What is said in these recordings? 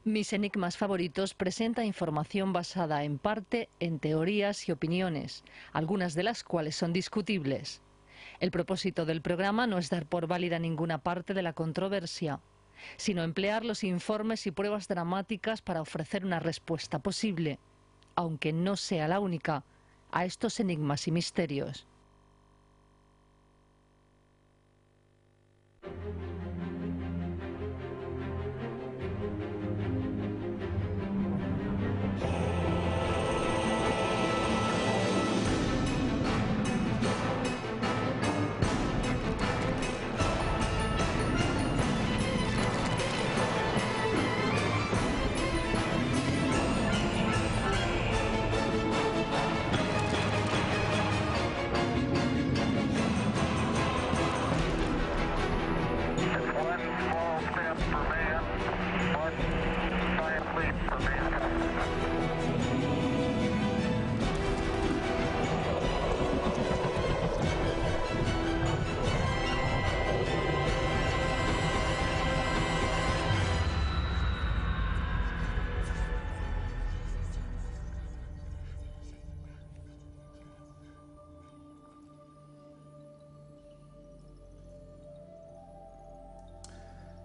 Mis enigmas favoritos presenta información basada en parte en teorías y opiniones, algunas de las cuales son discutibles. El propósito del programa no es dar por válida ninguna parte de la controversia, sino emplear los informes y pruebas dramáticas para ofrecer una respuesta posible, aunque no sea la única, a estos enigmas y misterios.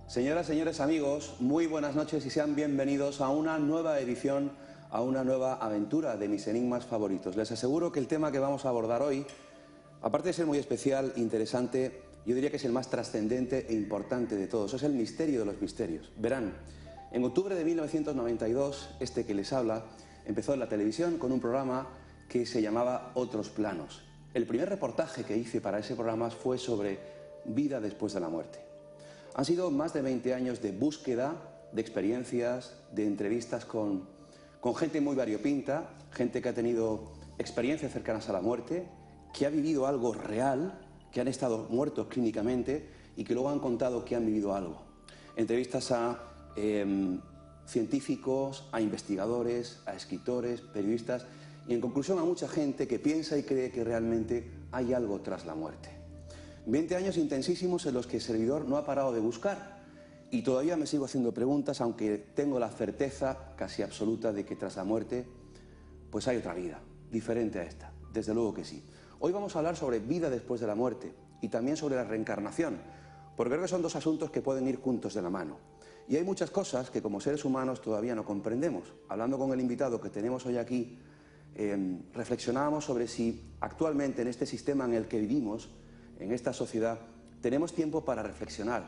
Señoras, señores, amigos, muy buenas noches y sean bienvenidos a una nueva edición, a una nueva aventura de mis enigmas favoritos. Les aseguro que el tema que vamos a abordar hoy, aparte de ser muy especial, interesante, yo diría que es el más trascendente e importante de todos. Es el misterio de los misterios. Verán, en octubre de 1992, este que les habla empezó en la televisión con un programa que se llamaba Otros Planos. El primer reportaje que hice para ese programa fue sobre vida después de la muerte. Han sido más de 20 años de búsqueda, de experiencias, de entrevistas con gente muy variopinta, gente que ha tenido experiencias cercanas a la muerte, que ha vivido algo real, que han estado muertos clínicamente y que luego han contado que han vivido algo. Entrevistas a científicos, a investigadores, a escritores, periodistas y en conclusión a mucha gente que piensa y cree que realmente hay algo tras la muerte. 20 años intensísimos en los que el servidor no ha parado de buscar y todavía me sigo haciendo preguntas, aunque tengo la certeza casi absoluta de que tras la muerte pues hay otra vida, diferente a esta, desde luego que sí. Hoy vamos a hablar sobre vida después de la muerte y también sobre la reencarnación, porque creo que son dos asuntos que pueden ir juntos de la mano. Y hay muchas cosas que como seres humanos todavía no comprendemos. Hablando con el invitado que tenemos hoy aquí, reflexionábamos sobre si actualmente en este sistema en el que vivimos, en esta sociedad, tenemos tiempo para reflexionar,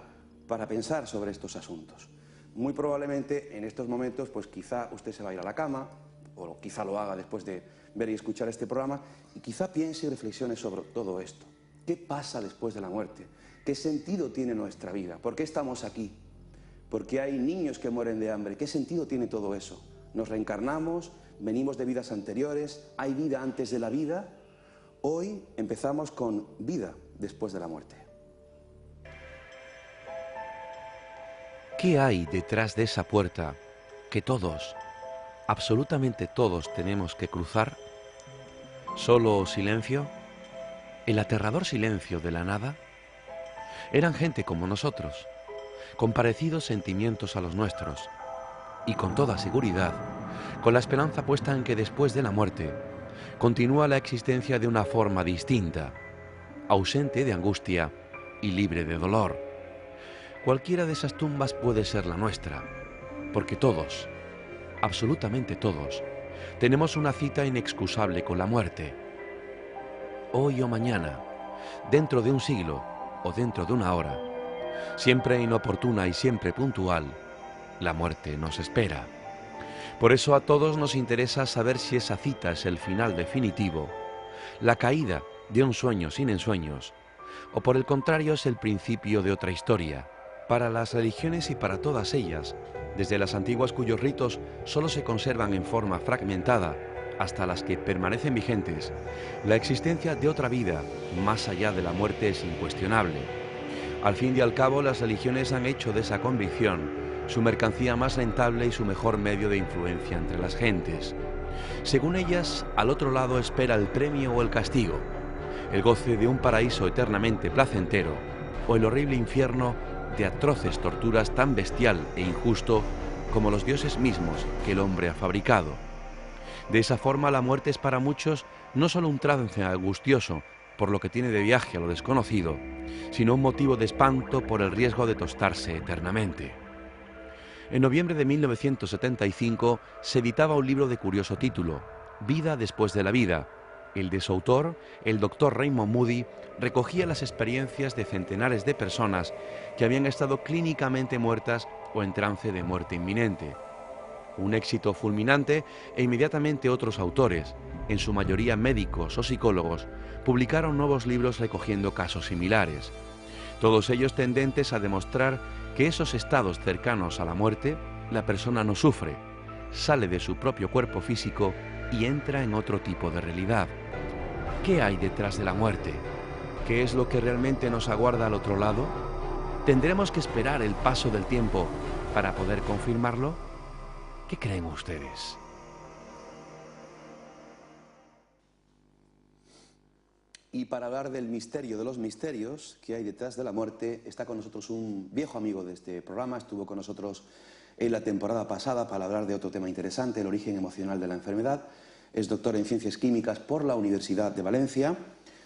para pensar sobre estos asuntos. Muy probablemente en estos momentos, pues quizá usted se va a ir a la cama, o quizá lo haga después de ver y escuchar este programa, y quizá piense y reflexione sobre todo esto. ¿Qué pasa después de la muerte? ¿Qué sentido tiene nuestra vida? ¿Por qué estamos aquí? ¿Por qué hay niños que mueren de hambre? ¿Qué sentido tiene todo eso? ¿Nos reencarnamos? ¿Venimos de vidas anteriores? ¿Hay vida antes de la vida? Hoy empezamos con vida después de la muerte. ¿Qué hay detrás de esa puerta que todos, absolutamente todos, tenemos que cruzar? ¿Solo silencio? ¿El aterrador silencio de la nada? Eran gente como nosotros, con parecidos sentimientos a los nuestros, y con toda seguridad, con la esperanza puesta en que después de la muerte continúa la existencia de una forma distinta, ausente de angustia y libre de dolor. Cualquiera de esas tumbas puede ser la nuestra, porque todos, absolutamente todos, tenemos una cita inexcusable con la muerte. Hoy o mañana, dentro de un siglo o dentro de una hora, siempre inoportuna y siempre puntual, la muerte nos espera. Por eso a todos nos interesa saber si esa cita es el final definitivo, la caída de un sueño sin ensueños, o por el contrario es el principio de otra historia. Para las religiones y para todas ellas, desde las antiguas cuyos ritos solo se conservan en forma fragmentada, hasta las que permanecen vigentes, la existencia de otra vida más allá de la muerte es incuestionable. Al fin y al cabo, las religiones han hecho de esa convicción su mercancía más rentable y su mejor medio de influencia entre las gentes. Según ellas, al otro lado espera el premio o el castigo, el goce de un paraíso eternamente placentero o el horrible infierno de atroces torturas tan bestial e injusto como los dioses mismos que el hombre ha fabricado. De esa forma, la muerte es para muchos no solo un trance angustioso por lo que tiene de viaje a lo desconocido, sino un motivo de espanto por el riesgo de tostarse eternamente. En noviembre de 1975 se editaba un libro de curioso título, Vida después de la vida. El de su autor, el Dr. Raymond Moody, recogía las experiencias de centenares de personas que habían estado clínicamente muertas o en trance de muerte inminente. Un éxito fulminante e inmediatamente otros autores, en su mayoría médicos o psicólogos, publicaron nuevos libros recogiendo casos similares, todos ellos tendentes a demostrar que esos estados cercanos a la muerte, la persona no sufre, sale de su propio cuerpo físico y entra en otro tipo de realidad. ¿Qué hay detrás de la muerte? ¿Qué es lo que realmente nos aguarda al otro lado? ¿Tendremos que esperar el paso del tiempo para poder confirmarlo? ¿Qué creen ustedes? Y para hablar del misterio de los misterios que hay detrás de la muerte, está con nosotros un viejo amigo de este programa. Estuvo con nosotros en la temporada pasada para hablar de otro tema interesante, el origen emocional de la enfermedad. Es doctor en Ciencias Químicas por la Universidad de Valencia.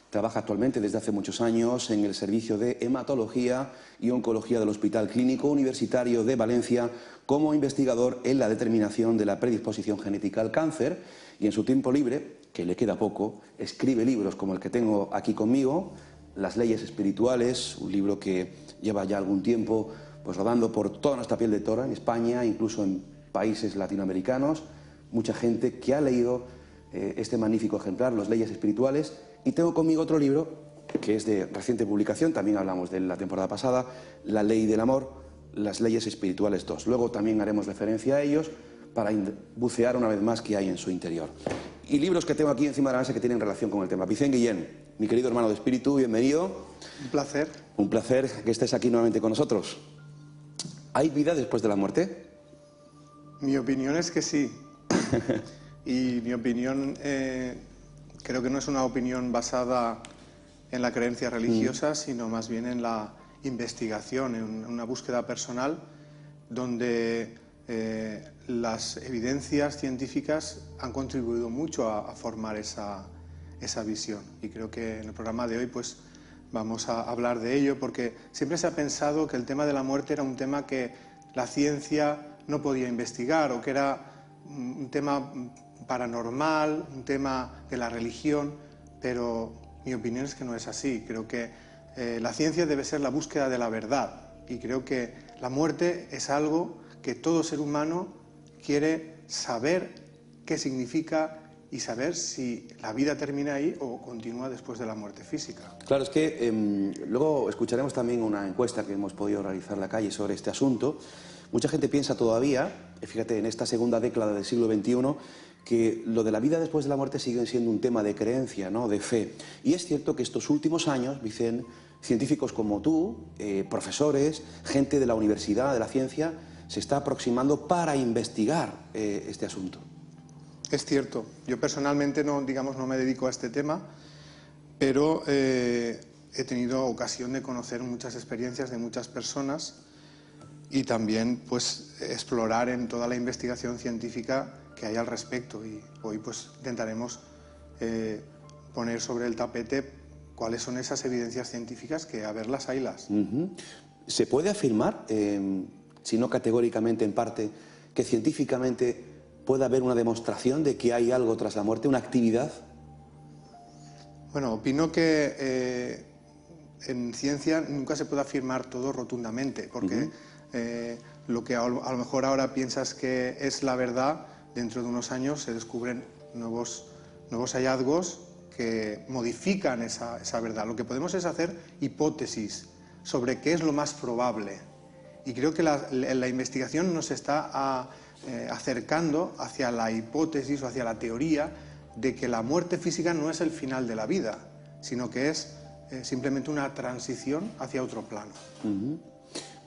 Trabaja actualmente desde hace muchos años en el servicio de hematología y oncología del Hospital Clínico Universitario de Valencia como investigador en la determinación de la predisposición genética al cáncer, y en su tiempo libre, que le queda poco, escribe libros como el que tengo aquí conmigo, Las leyes espirituales, un libro que lleva ya algún tiempo pues rodando por toda nuestra piel de toro, en España, incluso en países latinoamericanos. Mucha gente que ha leído este magnífico ejemplar, Las leyes espirituales. Y tengo conmigo otro libro que es de reciente publicación, también hablamos de la temporada pasada, La ley del amor, Las leyes espirituales 2. Luego también haremos referencia a ellos para bucear una vez más qué hay en su interior. Y libros que tengo aquí encima de la mesa que tienen relación con el tema. Vicente Guillén, mi querido hermano de espíritu, bienvenido. Un placer. Un placer que estés aquí nuevamente con nosotros. ¿Hay vida después de la muerte? Mi opinión es que sí. Y mi opinión creo que no es una opinión basada en la creencia religiosa, sino más bien en la investigación, en una búsqueda personal donde las evidencias científicas han contribuido mucho a formar esa visión. Y creo que en el programa de hoy pues vamos a hablar de ello, porque siempre se ha pensado que el tema de la muerte era un tema que la ciencia no podía investigar, o que era un tema paranormal, un tema de la religión, pero mi opinión es que no es así. Creo que la ciencia debe ser la búsqueda de la verdad, y creo que la muerte es algo que todo ser humano quiere saber qué significa y saber si la vida termina ahí o continúa después de la muerte física. Claro, es que luego escucharemos también una encuesta que hemos podido realizar en la calle sobre este asunto. Mucha gente piensa todavía, fíjate, en esta segunda década del siglo XXI, que lo de la vida después de la muerte sigue siendo un tema de creencia, ¿no?, de fe. Y es cierto que estos últimos años, Vicente, científicos como tú, profesores, gente de la universidad, de la ciencia, se está aproximando para investigar este asunto. Es cierto. Yo personalmente no me dedico a este tema, pero he tenido ocasión de conocer muchas experiencias de muchas personas y también pues explorar en toda la investigación científica que hay al respecto. Y hoy pues intentaremos poner sobre el tapete cuáles son esas evidencias científicas que, a verlas, haylas. ¿Se puede afirmar, si no categóricamente en parte, que científicamente puede haber una demostración de que hay algo tras la muerte, una actividad? Bueno, opino que en ciencia nunca se puede afirmar todo rotundamente, porque lo que a lo mejor ahora piensas que es la verdad, dentro de unos años se descubren nuevos hallazgos que modifican esa verdad. Lo que podemos es hacer hipótesis sobre qué es lo más probable. Y creo que la investigación nos está acercando hacia la hipótesis o hacia la teoría de que la muerte física no es el final de la vida, sino que es simplemente una transición hacia otro plano.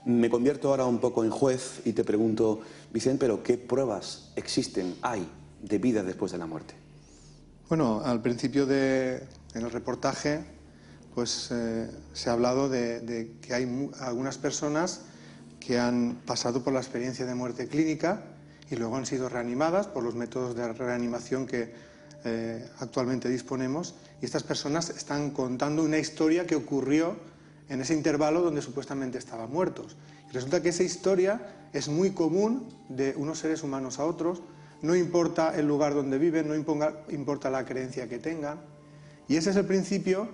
Me convierto ahora un poco en juez y te pregunto, Vicente, ¿pero qué pruebas hay de vida después de la muerte? Bueno, al principio en el reportaje pues se ha hablado de que hay algunas personas que han pasado por la experiencia de muerte clínica y luego han sido reanimadas por los métodos de reanimación que actualmente disponemos, y estas personas están contando una historia que ocurrió en ese intervalo donde supuestamente estaban muertos. Y resulta que esa historia es muy común de unos seres humanos a otros, no importa el lugar donde viven, no importa la creencia que tengan, y ese es el principio,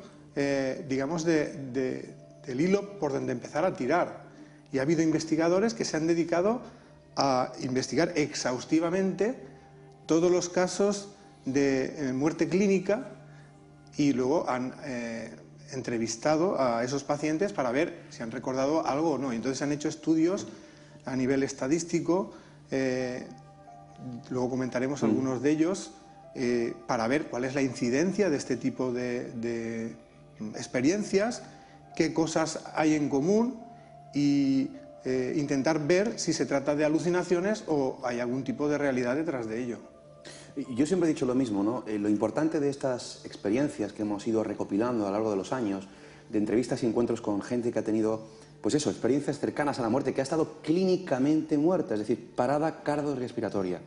digamos, del hilo por donde empezar a tirar. Y ha habido investigadores que se han dedicado a investigar exhaustivamente todos los casos de muerte clínica y luego han entrevistado a esos pacientes para ver si han recordado algo o no. Entonces han hecho estudios a nivel estadístico, luego comentaremos algunos de ellos, para ver cuál es la incidencia de este tipo de experiencias, qué cosas hay en común y intentar ver si se trata de alucinaciones o hay algún tipo de realidad detrás de ello. Yo siempre he dicho lo mismo, ¿no? Lo importante de estas experiencias que hemos ido recopilando a lo largo de los años, de entrevistas y encuentros con gente que ha tenido, pues eso, experiencias cercanas a la muerte, que ha estado clínicamente muerta, es decir, parada cardiorrespiratoria.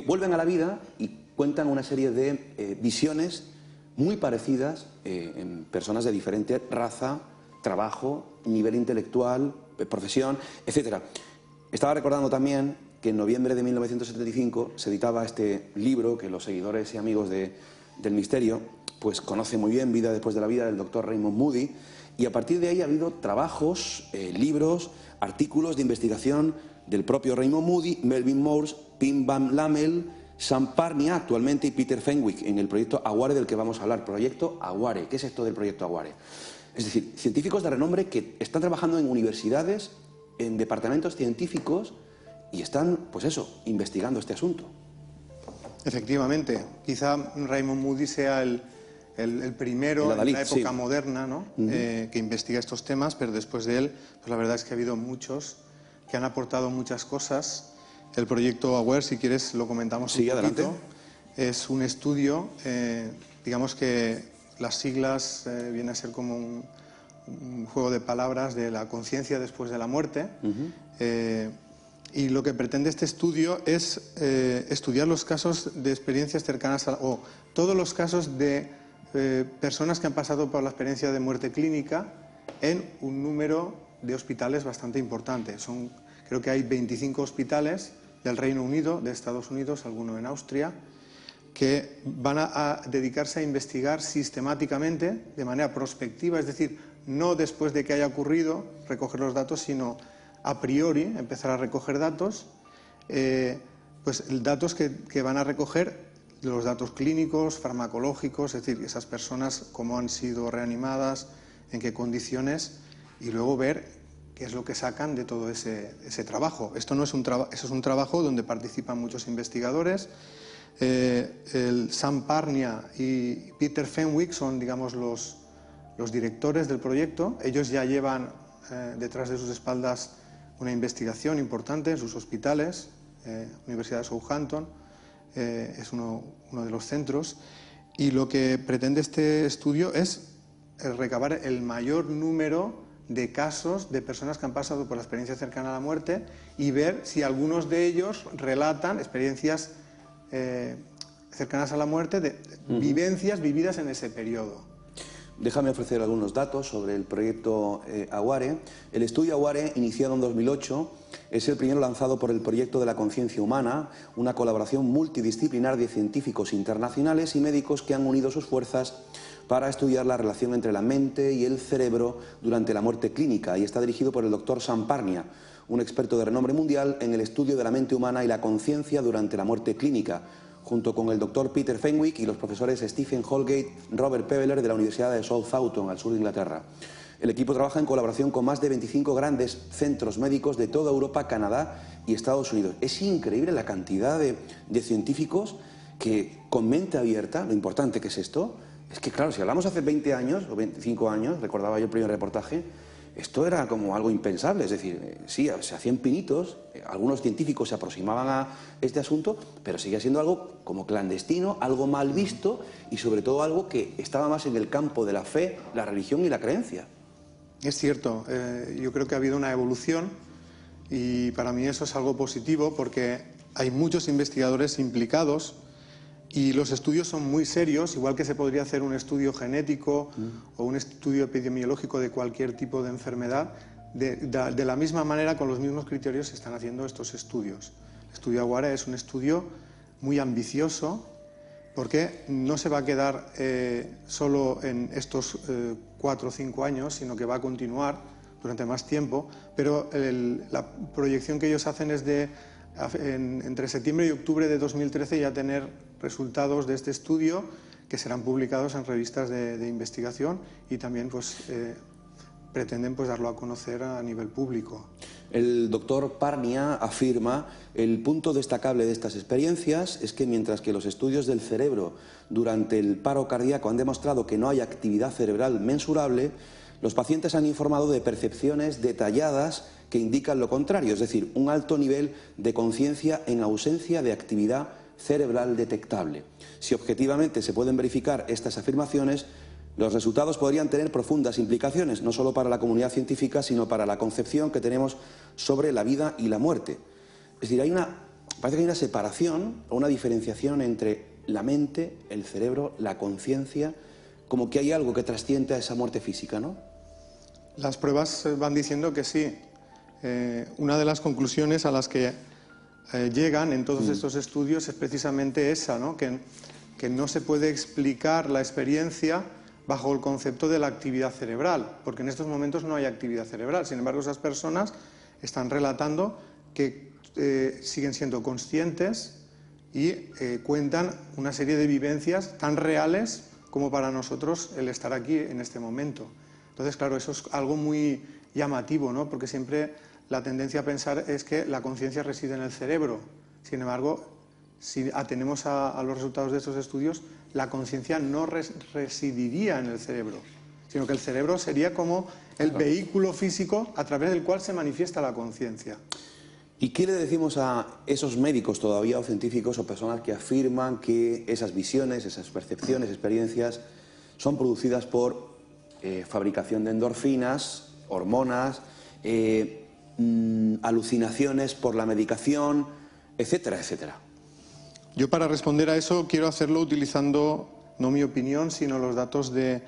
Vuelven a la vida y cuentan una serie de visiones muy parecidas en personas de diferente raza, trabajo, nivel intelectual, profesión, etc. Estaba recordando también que en noviembre de 1975 se editaba este libro que los seguidores y amigos del misterio pues conocen muy bien, Vida después de la vida, del doctor Raymond Moody, y a partir de ahí ha habido trabajos, libros, artículos de investigación del propio Raymond Moody, Melvin Morse, Pim Van Lamel, Sam Parnia actualmente y Peter Fenwick en el proyecto AWARE del que vamos a hablar. Proyecto AWARE. ¿Qué es esto del proyecto AWARE? Es decir, científicos de renombre que están trabajando en universidades, en departamentos científicos y están, pues eso, investigando este asunto. Efectivamente, quizá Raymond Moody sea el primero en la época moderna, ¿no? Que investiga estos temas, pero después de él, pues la verdad es que ha habido muchos que han aportado muchas cosas. El proyecto AWARE, si quieres, lo comentamos un poquito. Adelante. Es un estudio, digamos que las siglas vienen a ser como un juego de palabras de la conciencia después de la muerte. Y lo que pretende este estudio es estudiar los casos de experiencias cercanas o todos los casos de personas que han pasado por la experiencia de muerte clínica en un número de hospitales bastante importante. Creo que hay 25 hospitales del Reino Unido, de Estados Unidos, alguno en Austria, que van a dedicarse a investigar sistemáticamente, de manera prospectiva, es decir, no después de que haya ocurrido recoger los datos, sino a priori empezar a recoger datos, pues datos que van a recoger los datos clínicos, farmacológicos, es decir, esas personas cómo han sido reanimadas, en qué condiciones, y luego ver qué es lo que sacan de todo ese trabajo. Esto no es un trabajo, eso es un trabajo donde participan muchos investigadores. El Sam Parnia y Peter Fenwick son, digamos, los directores del proyecto. Ellos ya llevan detrás de sus espaldas una investigación importante en sus hospitales. Universidad de Southampton es uno de los centros, y lo que pretende este estudio es recabar el mayor número de casos de personas que han pasado por la experiencia cercana a la muerte y ver si algunos de ellos relatan experiencias cercanas a la muerte, de vivencias vividas en ese periodo. Déjame ofrecer algunos datos sobre el proyecto AWARE. El estudio AWARE, iniciado en 2008, es el primero lanzado por el Proyecto de la Conciencia Humana, una colaboración multidisciplinar de científicos internacionales y médicos que han unido sus fuerzas para estudiar la relación entre la mente y el cerebro durante la muerte clínica, y está dirigido por el doctor Sam Parnia, un experto de renombre mundial en el estudio de la mente humana y la conciencia durante la muerte clínica, junto con el doctor Peter Fenwick y los profesores Stephen Holgate, Robert Peveler de la Universidad de Southampton, al sur de Inglaterra. El equipo trabaja en colaboración con más de 25 grandes centros médicos de toda Europa, Canadá y Estados Unidos. Es increíble la cantidad de científicos que, con mente abierta, lo importante que es esto, es que claro, si hablamos hace 20 años o 25 años, recordaba yo el primer reportaje, esto era como algo impensable, es decir, sí, se hacían pinitos, algunos científicos se aproximaban a este asunto, pero seguía siendo algo como clandestino, algo mal visto y sobre todo algo que estaba más en el campo de la fe, la religión y la creencia. Es cierto, yo creo que ha habido una evolución Y para mí eso es algo positivo porque hay muchos investigadores implicados y los estudios son muy serios, igual que se podría hacer un estudio genético o un estudio epidemiológico de cualquier tipo de enfermedad. De la misma manera, con los mismos criterios, se están haciendo estos estudios. El estudio Aguara es un estudio muy ambicioso porque no se va a quedar solo en estos 4 o 5 años, sino que va a continuar durante más tiempo, pero la proyección que ellos hacen es de entre septiembre y octubre de 2013 ya tener resultados de este estudio que serán publicados en revistas de investigación y también pues, pretenden pues, darlo a conocer a nivel público. El doctor Parnia afirma: el punto destacable de estas experiencias es que mientras que los estudios del cerebro durante el paro cardíaco han demostrado que no hay actividad cerebral mensurable, los pacientes han informado de percepciones detalladas que indican lo contrario, es decir, un alto nivel de conciencia en ausencia de actividad cerebral detectable. Si objetivamente se pueden verificar estas afirmaciones, los resultados podrían tener profundas implicaciones, no solo para la comunidad científica, sino para la concepción que tenemos sobre la vida y la muerte. Es decir, parece que hay una separación o una diferenciación entre la mente, el cerebro, la conciencia, como que hay algo que trasciende a esa muerte física, ¿no? Las pruebas van diciendo que sí. Una de las conclusiones a las que llegan en todos estos estudios es precisamente esa, ¿no? Que no se puede explicar la experiencia bajo el concepto de la actividad cerebral, porque en estos momentos no hay actividad cerebral. Sin embargo, esas personas están relatando que siguen siendo conscientes y cuentan una serie de vivencias tan reales como para nosotros el estar aquí en este momento. Entonces, claro, eso es algo muy llamativo, ¿no? Porque siempre la tendencia a pensar es que la conciencia reside en el cerebro. Sin embargo, si atenemos a los resultados de estos estudios, la conciencia no residiría en el cerebro, sino que el cerebro sería como el vehículo físico a través del cual se manifiesta la conciencia. ¿Y qué le decimos a esos médicos todavía o científicos o personas que afirman que esas visiones, esas percepciones, experiencias son producidas por fabricación de endorfinas, hormonas, alucinaciones por la medicación, etcétera, etcétera? Yo, para responder a eso, quiero hacerlo utilizando no mi opinión, sino los datos de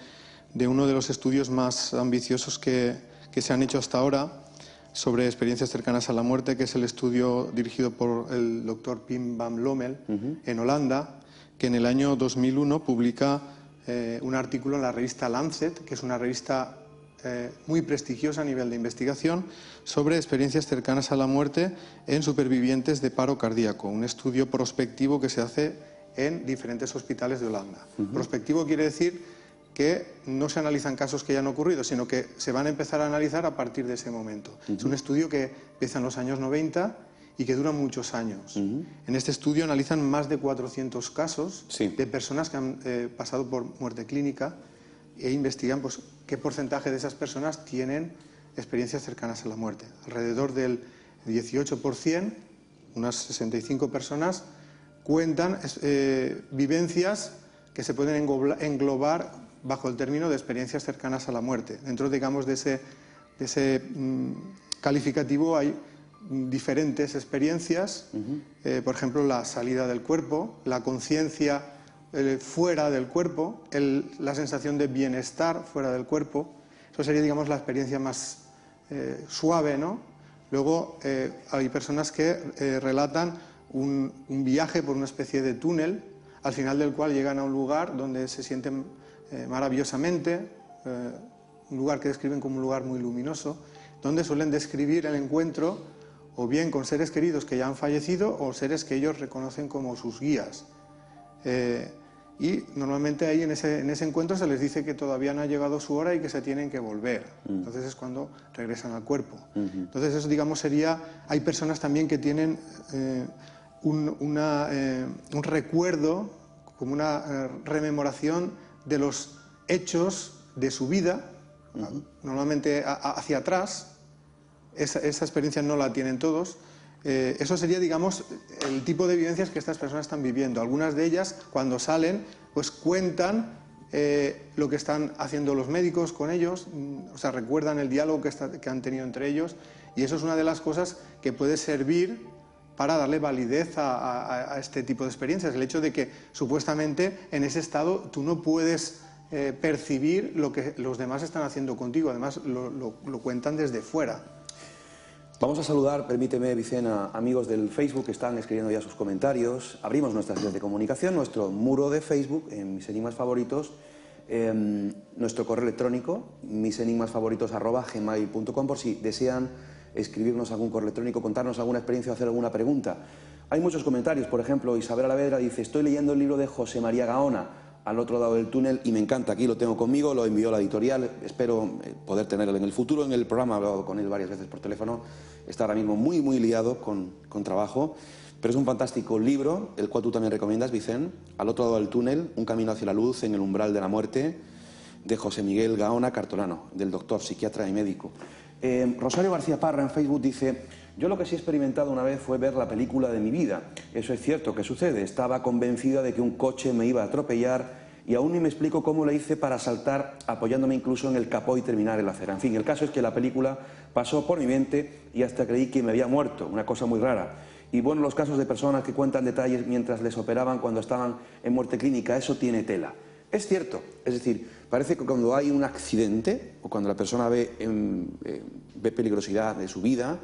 uno de los estudios más ambiciosos que se han hecho hasta ahora sobre experiencias cercanas a la muerte, que es el estudio dirigido por el doctor Pim van Lommel en Holanda, que en el año 2001 publica un artículo en la revista Lancet, que es una revista muy prestigiosa a nivel de investigación, sobre experiencias cercanas a la muerte en supervivientes de paro cardíaco, un estudio prospectivo que se hace en diferentes hospitales de Holanda. Prospectivo quiere decir que no se analizan casos que ya han ocurrido, sino que se van a empezar a analizar a partir de ese momento. Es un estudio que empieza en los años 90 y que dura muchos años. En este estudio analizan más de 400 casos de personas que han pasado por muerte clínica e investigan pues, qué porcentaje de esas personas tienen experiencias cercanas a la muerte. Alrededor del 18%, unas 65 personas, cuentan vivencias que se pueden englobar bajo el término de experiencias cercanas a la muerte. Dentro, digamos, de ese calificativo hay diferentes experiencias, por ejemplo, la salida del cuerpo, la conciencia fuera del cuerpo, la sensación de bienestar fuera del cuerpo. Eso sería, digamos, la experiencia más suave, ¿no? Luego hay personas que relatan un viaje por una especie de túnel, al final del cual llegan a un lugar donde se sienten maravillosamente, un lugar que describen como un lugar muy luminoso, donde suelen describir el encuentro o bien con seres queridos que ya han fallecido o seres que ellos reconocen como sus guías. Y normalmente ahí en ese encuentro se les dice que todavía no ha llegado su hora y que se tienen que volver. Entonces es cuando regresan al cuerpo. Entonces eso, digamos, sería... Hay personas también que tienen un recuerdo, como una rememoración de los hechos de su vida, normalmente hacia atrás. Esa experiencia no la tienen todos. Eso sería, digamos, el tipo de vivencias que estas personas están viviendo. Algunas de ellas, cuando salen, pues cuentan lo que están haciendo los médicos con ellos, o sea, recuerdan el diálogo que han tenido entre ellos Y eso es una de las cosas que puede servir para darle validez a este tipo de experiencias. El hecho de que supuestamente en ese estado tú no puedes percibir lo que los demás están haciendo contigo, además lo cuentan desde fuera. Vamos a saludar, permíteme, Vicente, a amigos del Facebook que están escribiendo ya sus comentarios. Abrimos nuestras vías de comunicación, nuestro muro de Facebook, en Mis Enigmas Favoritos, nuestro correo electrónico, misenigmasfavoritos@gmail.com, por si desean escribirnos algún correo electrónico, contarnos alguna experiencia o hacer alguna pregunta. Hay muchos comentarios, por ejemplo, Isabel Alavedra dice: estoy leyendo el libro de José María Gaona, Al otro lado del túnel, y me encanta, aquí lo tengo conmigo, lo envió la editorial, espero poder tenerlo en el futuro en el programa, he hablado con él varias veces por teléfono, está ahora mismo muy liado con trabajo, pero es un fantástico libro, el cual tú también recomiendas, Vicente, Al otro lado del túnel, un camino hacia la luz en el umbral de la muerte, de José Miguel Gaona Cartolano, del doctor, psiquiatra y médico. Rosario García Parra en Facebook dice: yo lo que sí he experimentado una vez fue ver la película de mi vida. Eso es cierto que sucede. Estaba convencida de que un coche me iba a atropellar y aún ni me explico cómo le hice para saltar apoyándome incluso en el capó y terminar en la acera. En fin, el caso es que la película pasó por mi mente y hasta creí que me había muerto, una cosa muy rara. Y bueno, los casos de personas que cuentan detalles mientras les operaban cuando estaban en muerte clínica, eso tiene tela. Es cierto, es decir, parece que cuando hay un accidente o cuando la persona ve peligrosidad de su vida,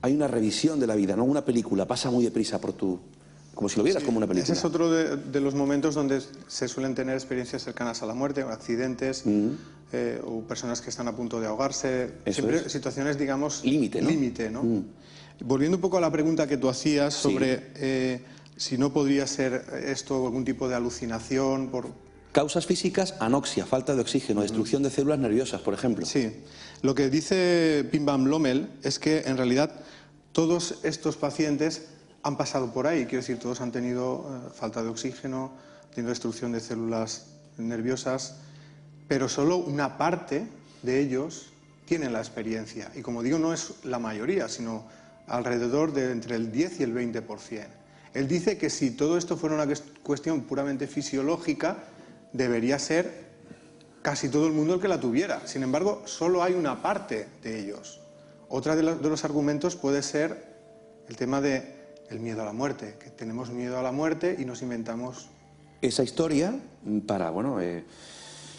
hay una revisión de la vida, no una película, pasa muy deprisa por tu... como si lo vieras como una película. Ese es otro de los momentos donde se suelen tener experiencias cercanas a la muerte, o accidentes, o personas que están a punto de ahogarse. Eso siempre es. situaciones, digamos... Límite, ¿no? Límite, ¿no? Volviendo un poco a la pregunta que tú hacías sobre si no podría ser esto algún tipo de alucinación por... Causas físicas: anoxia, falta de oxígeno, destrucción de células nerviosas, por ejemplo. Sí. Lo que dice Pim Van Lommel es que en realidad todos estos pacientes han pasado por ahí. Quiero decir, todos han tenido falta de oxígeno, han tenido destrucción de células nerviosas, pero solo una parte de ellos tienen la experiencia. Y como digo, no es la mayoría, sino alrededor de entre el 10 y el 20%. Él dice que si todo esto fuera una cuestión puramente fisiológica, debería ser casi todo el mundo el que la tuviera. Sin embargo, solo hay una parte de ellos. Otra de los argumentos puede ser el tema del miedo a la muerte, que tenemos miedo a la muerte y nos inventamos... Esa historia para, bueno,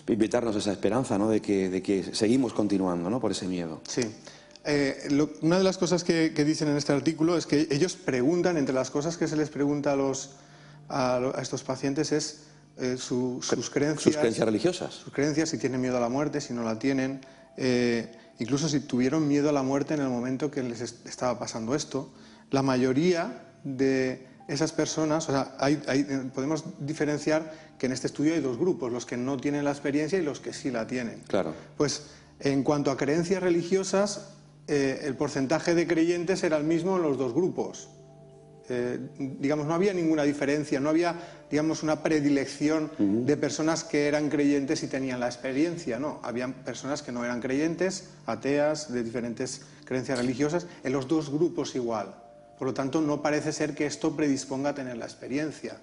invitarnos esa esperanza, ¿no?, de que seguimos continuando, ¿no?, por ese miedo. Sí. Una de las cosas que dicen en este artículo es que ellos preguntan, entre las cosas que se les pregunta a estos pacientes es sus creencias. Sus creencias religiosas. Sus creencias, si tienen miedo a la muerte, si no la tienen. Incluso si tuvieron miedo a la muerte en el momento que les estaba pasando esto. La mayoría de esas personas, o sea, podemos diferenciar que en este estudio hay dos grupos, los que no tienen la experiencia y los que sí la tienen. Claro. Pues en cuanto a creencias religiosas, el porcentaje de creyentes era el mismo en los dos grupos. Digamos, no había ninguna diferencia, no había, digamos, una predilección de personas que eran creyentes y tenían la experiencia, no. Habían personas que no eran creyentes, ateas, de diferentes creencias religiosas, en los dos grupos igual. Por lo tanto, no parece ser que esto predisponga a tener la experiencia.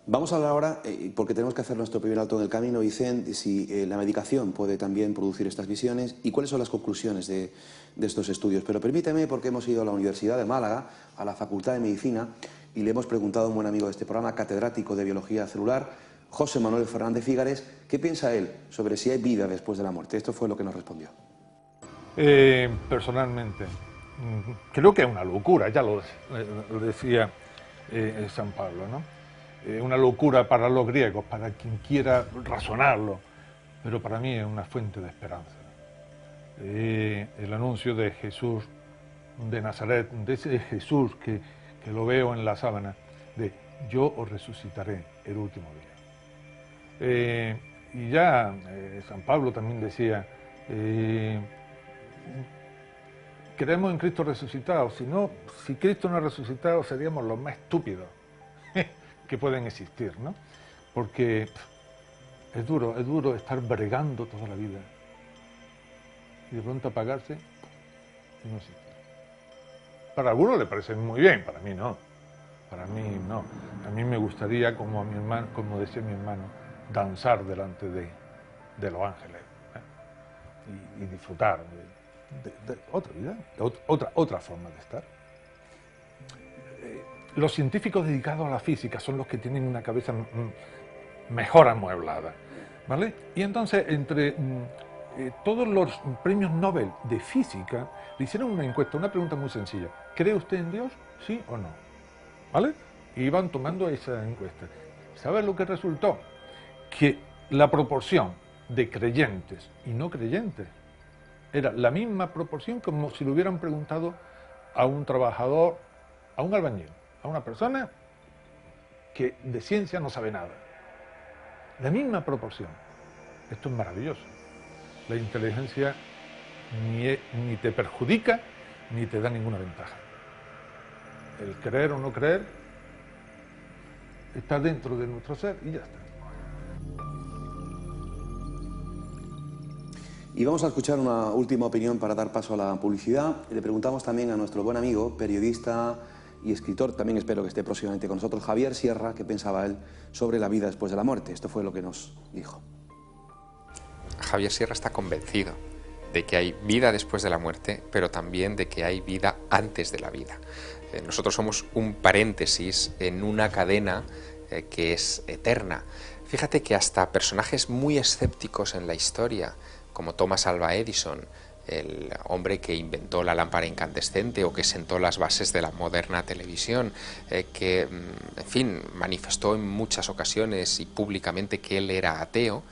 Vamos a hablar ahora, porque tenemos que hacer nuestro primer alto en el camino, Vicente, si la medicación puede también producir estas visiones y cuáles son las conclusiones de estos estudios. Pero permíteme, porque hemos ido a la Universidad de Málaga, a la Facultad de Medicina, y le hemos preguntado a un buen amigo de este programa, catedrático de Biología Celular, José Manuel Fernández Fígares, ¿qué piensa él sobre si hay vida después de la muerte? Esto fue lo que nos respondió. Personalmente, creo que es una locura, ya lo decía San Pablo, ¿no? Una locura para los griegos, para quien quiera razonarlo, pero para mí es una fuente de esperanza. El anuncio de Jesús de Nazaret, de ese Jesús que lo veo en la sábana, de yo os resucitaré el último día. Y ya San Pablo también decía, creemos en Cristo resucitado, si Cristo no ha resucitado seríamos los más estúpidos que pueden existir, ¿no? Porque es duro estar bregando toda la vida y de pronto apagarse y no existir. Para algunos le parece muy bien, para mí no. Para mí no. A mí me gustaría, como decía mi hermano, danzar delante de los ángeles, y disfrutar de otra vida, otra forma de estar. Los científicos dedicados a la física son los que tienen una cabeza mejor amueblada, ¿vale? Y entonces, entre todos los premios Nobel de física, le hicieron una encuesta, una pregunta muy sencilla. ¿Cree usted en Dios? ¿Sí o no? ¿Vale? Y iban tomando esa encuesta. ¿Sabes lo que resultó? Que la proporción de creyentes y no creyentes era la misma proporción como si le hubieran preguntado a un trabajador, a un albañil, a una persona que de ciencia no sabe nada. La misma proporción. Esto es maravilloso. La inteligencia ni te perjudica ni te da ninguna ventaja. El creer o no creer está dentro de nuestro ser y ya está. Y vamos a escuchar una última opinión para dar paso a la publicidad. Le preguntamos también a nuestro buen amigo, periodista y escritor, también espero que esté próximamente con nosotros, Javier Sierra, qué pensaba él sobre la vida después de la muerte. Esto fue lo que nos dijo. Javier Sierra está convencido de que hay vida después de la muerte, pero también de que hay vida antes de la vida. Nosotros somos un paréntesis en una cadena que es eterna. Fíjate que hasta personajes muy escépticos en la historia, como Thomas Alva Edison, el hombre que inventó la lámpara incandescente o que sentó las bases de la moderna televisión, que, en fin, manifestó en muchas ocasiones y públicamente que él era ateo,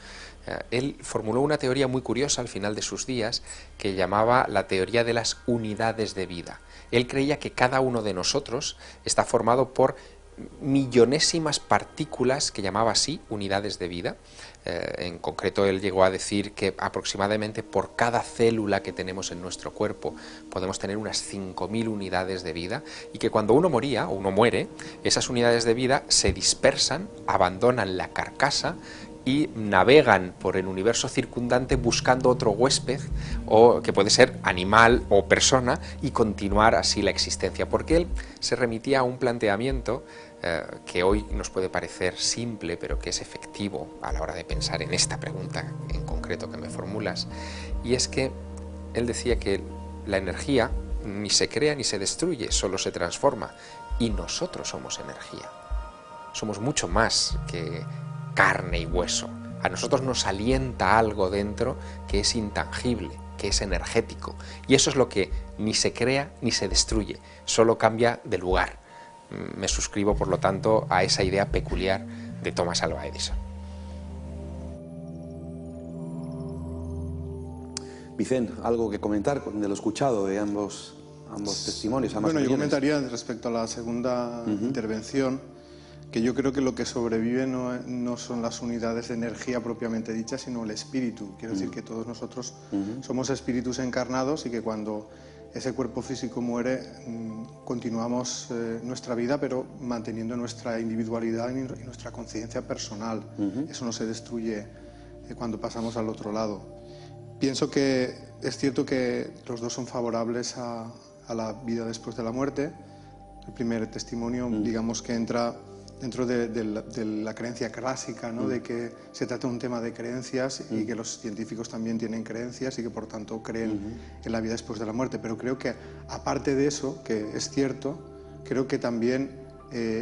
él formuló una teoría muy curiosa al final de sus días que llamaba la teoría de las unidades de vida. Él creía que cada uno de nosotros está formado por millonésimas partículas, que llamaba así, unidades de vida. En concreto, él llegó a decir que aproximadamente por cada célula que tenemos en nuestro cuerpo podemos tener unas 5.000 unidades de vida, y que cuando uno moría o uno muere, esas unidades de vida se dispersan, abandonan la carcasa y navegan por el universo circundante buscando otro huésped, o que puede ser animal o persona, y continuar así la existencia. Porque él se remitía a un planteamiento que hoy nos puede parecer simple, pero que es efectivo a la hora de pensar en esta pregunta en concreto que me formulas, y es que él decía que la energía ni se crea ni se destruye, solo se transforma, y nosotros somos energía. Somos mucho más que carne y hueso. A nosotros nos alienta algo dentro que es intangible, que es energético, y eso es lo que ni se crea ni se destruye, solo cambia de lugar. Me suscribo, por lo tanto, a esa idea peculiar de Thomas Alva Edison. Vicente, ¿algo que comentar de lo escuchado de ambos testimonios? Bueno, yo comentaría respecto a la segunda intervención, que yo creo que lo que sobrevive no son las unidades de energía propiamente dichas, sino el espíritu. Quiero decir que todos nosotros somos espíritus encarnados, y que cuando ese cuerpo físico muere, continuamos nuestra vida, pero manteniendo nuestra individualidad y nuestra conciencia personal. Eso no se destruye cuando pasamos al otro lado. Pienso que es cierto que los dos son favorables a la vida después de la muerte. El primer testimonio, digamos que entra dentro de la creencia clásica, ¿no? De que se trata de un tema de creencias, y que los científicos también tienen creencias y que por tanto creen en la vida después de la muerte. Pero creo que aparte de eso, que es cierto, creo que también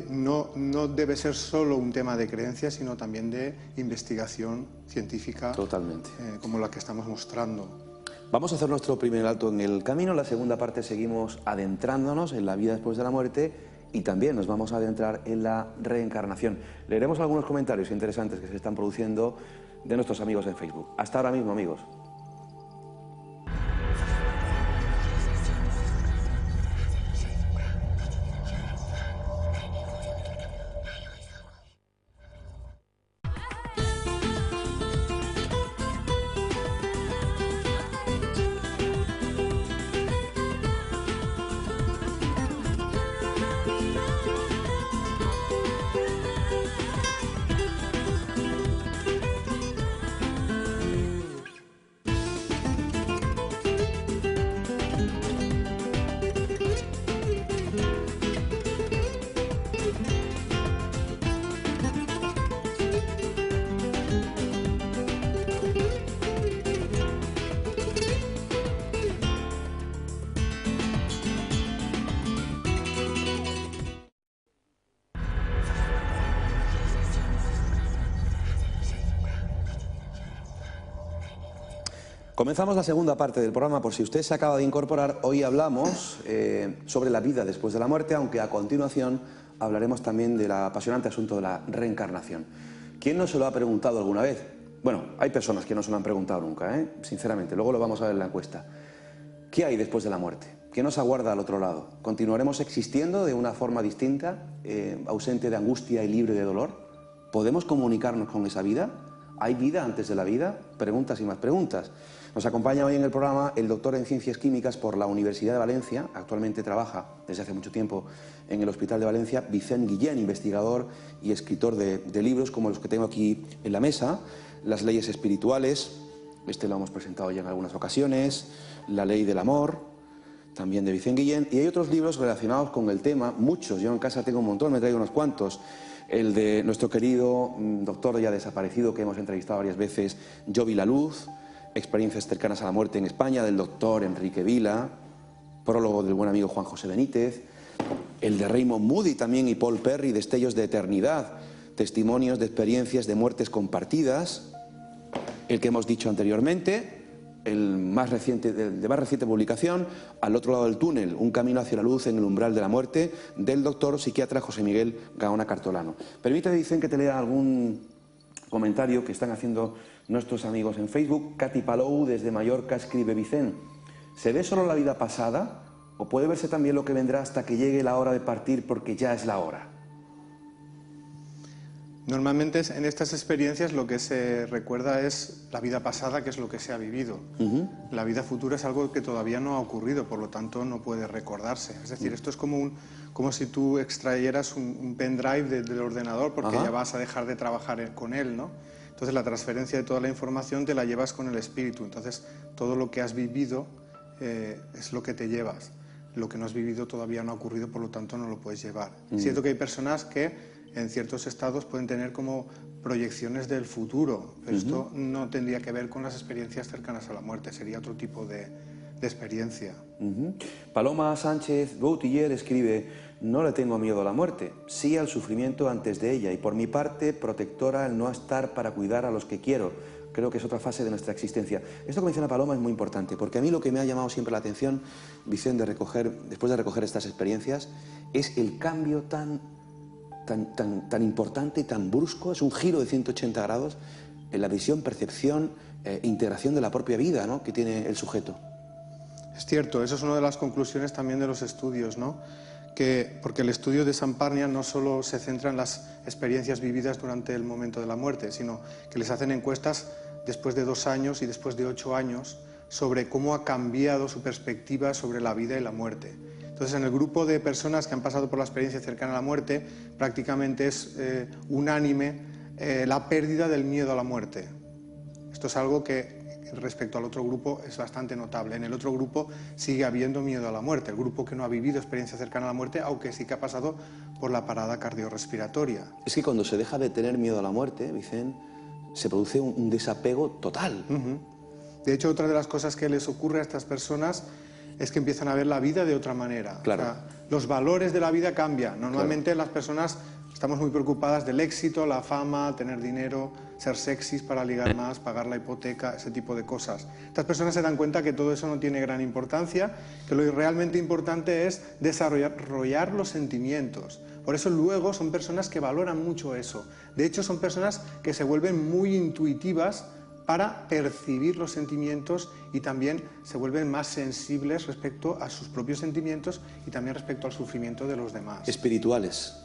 no debe ser solo un tema de creencias, sino también de investigación científica. Totalmente. Como la que estamos mostrando. Vamos a hacer nuestro primer alto en el camino. En la segunda parte seguimos adentrándonos en la vida después de la muerte, y también nos vamos a adentrar en la reencarnación. Leeremos algunos comentarios interesantes que se están produciendo de nuestros amigos en Facebook. Hasta ahora mismo, amigos. Comenzamos la segunda parte del programa. Por si usted se acaba de incorporar, hoy hablamos sobre la vida después de la muerte, aunque a continuación hablaremos también del apasionante asunto de la reencarnación. ¿Quién no se lo ha preguntado alguna vez? Bueno, hay personas que no se lo han preguntado nunca, sinceramente, luego lo vamos a ver en la encuesta. ¿Qué hay después de la muerte? ¿Qué nos aguarda al otro lado? ¿Continuaremos existiendo de una forma distinta, ausente de angustia y libre de dolor? ¿Podemos comunicarnos con esa vida? ¿Hay vida antes de la vida? Preguntas y más preguntas. Nos acompaña hoy en el programa el doctor en Ciencias Químicas por la Universidad de Valencia. Actualmente trabaja desde hace mucho tiempo en el Hospital de Valencia, Vicent Guillén, investigador y escritor de libros como los que tengo aquí en la mesa. Las leyes espirituales, este lo hemos presentado ya en algunas ocasiones, La ley del amor, también de Vicent Guillén, y hay otros libros relacionados con el tema, muchos, yo en casa tengo un montón, me traigo unos cuantos. El de nuestro querido doctor ya desaparecido, que hemos entrevistado varias veces, Yo vi la luz, Experiencias cercanas a la muerte en España, del doctor Enrique Vila, prólogo del buen amigo Juan José Benítez, el de Raymond Moody también y Paul Perry, Destellos de eternidad, testimonios de experiencias de muertes compartidas, el que hemos dicho anteriormente, el de más reciente publicación, Al otro lado del túnel, un camino hacia la luz en el umbral de la muerte, del doctor psiquiatra José Miguel Gaona Cartolano. Permítame, dicen, que te lea algún comentario que están haciendo nuestros amigos en Facebook. Katy Palou, desde Mallorca, escribe: Vicent, ¿se ve solo la vida pasada o puede verse también lo que vendrá hasta que llegue la hora de partir, porque ya es la hora? Normalmente en estas experiencias lo que se recuerda es la vida pasada, que es lo que se ha vivido. La vida futura es algo que todavía no ha ocurrido, por lo tanto no puede recordarse. Es decir, esto es como si tú extrayeras un pendrive del ordenador, porque ya vas a dejar de trabajar con él, ¿no? Entonces la transferencia de toda la información te la llevas con el espíritu. Entonces todo lo que has vivido es lo que te llevas. Lo que no has vivido todavía no ha ocurrido, por lo tanto no lo puedes llevar. Es cierto que hay personas que en ciertos estados pueden tener como proyecciones del futuro, pero esto no tendría que ver con las experiencias cercanas a la muerte, sería otro tipo de experiencia. Paloma Sánchez Gautiller escribe: no le tengo miedo a la muerte, sí al sufrimiento antes de ella, y por mi parte protectora el no estar para cuidar a los que quiero. Creo que es otra fase de nuestra existencia. Esto que menciona Paloma es muy importante, porque a mí lo que me ha llamado siempre la atención, Vicent, después de recoger estas experiencias, es el cambio tan importante y tan brusco, es un giro de 180 grados en la visión, percepción, integración de la propia vida, ¿no?, que tiene el sujeto. Es cierto, eso es una de las conclusiones también de los estudios, ¿no? Porque el estudio de Samparnia no solo se centra en las experiencias vividas durante el momento de la muerte, sino que les hacen encuestas después de 2 años y después de 8 años sobre cómo ha cambiado su perspectiva sobre la vida y la muerte. Entonces, en el grupo de personas que han pasado por la experiencia cercana a la muerte, prácticamente es unánime la pérdida del miedo a la muerte. Esto es algo que respecto al otro grupo es bastante notable. En el otro grupo sigue habiendo miedo a la muerte, el grupo que no ha vivido experiencia cercana a la muerte, aunque sí que ha pasado por la parada cardiorrespiratoria. Es que cuando se deja de tener miedo a la muerte, Vicent, se produce un desapego total. De hecho, otra de las cosas que les ocurre a estas personas es que empiezan a ver la vida de otra manera. Claro. O sea, los valores de la vida cambian. Normalmente las personas estamos muy preocupadas del éxito, la fama, tener dinero, ser sexys para ligar más, pagar la hipoteca, ese tipo de cosas. Estas personas se dan cuenta que todo eso no tiene gran importancia, que lo realmente importante es desarrollar los sentimientos. Por eso luego son personas que valoran mucho eso. De hecho, son personas que se vuelven muy intuitivas para percibir los sentimientos y también se vuelven más sensibles respecto a sus propios sentimientos y también respecto al sufrimiento de los demás. Espirituales.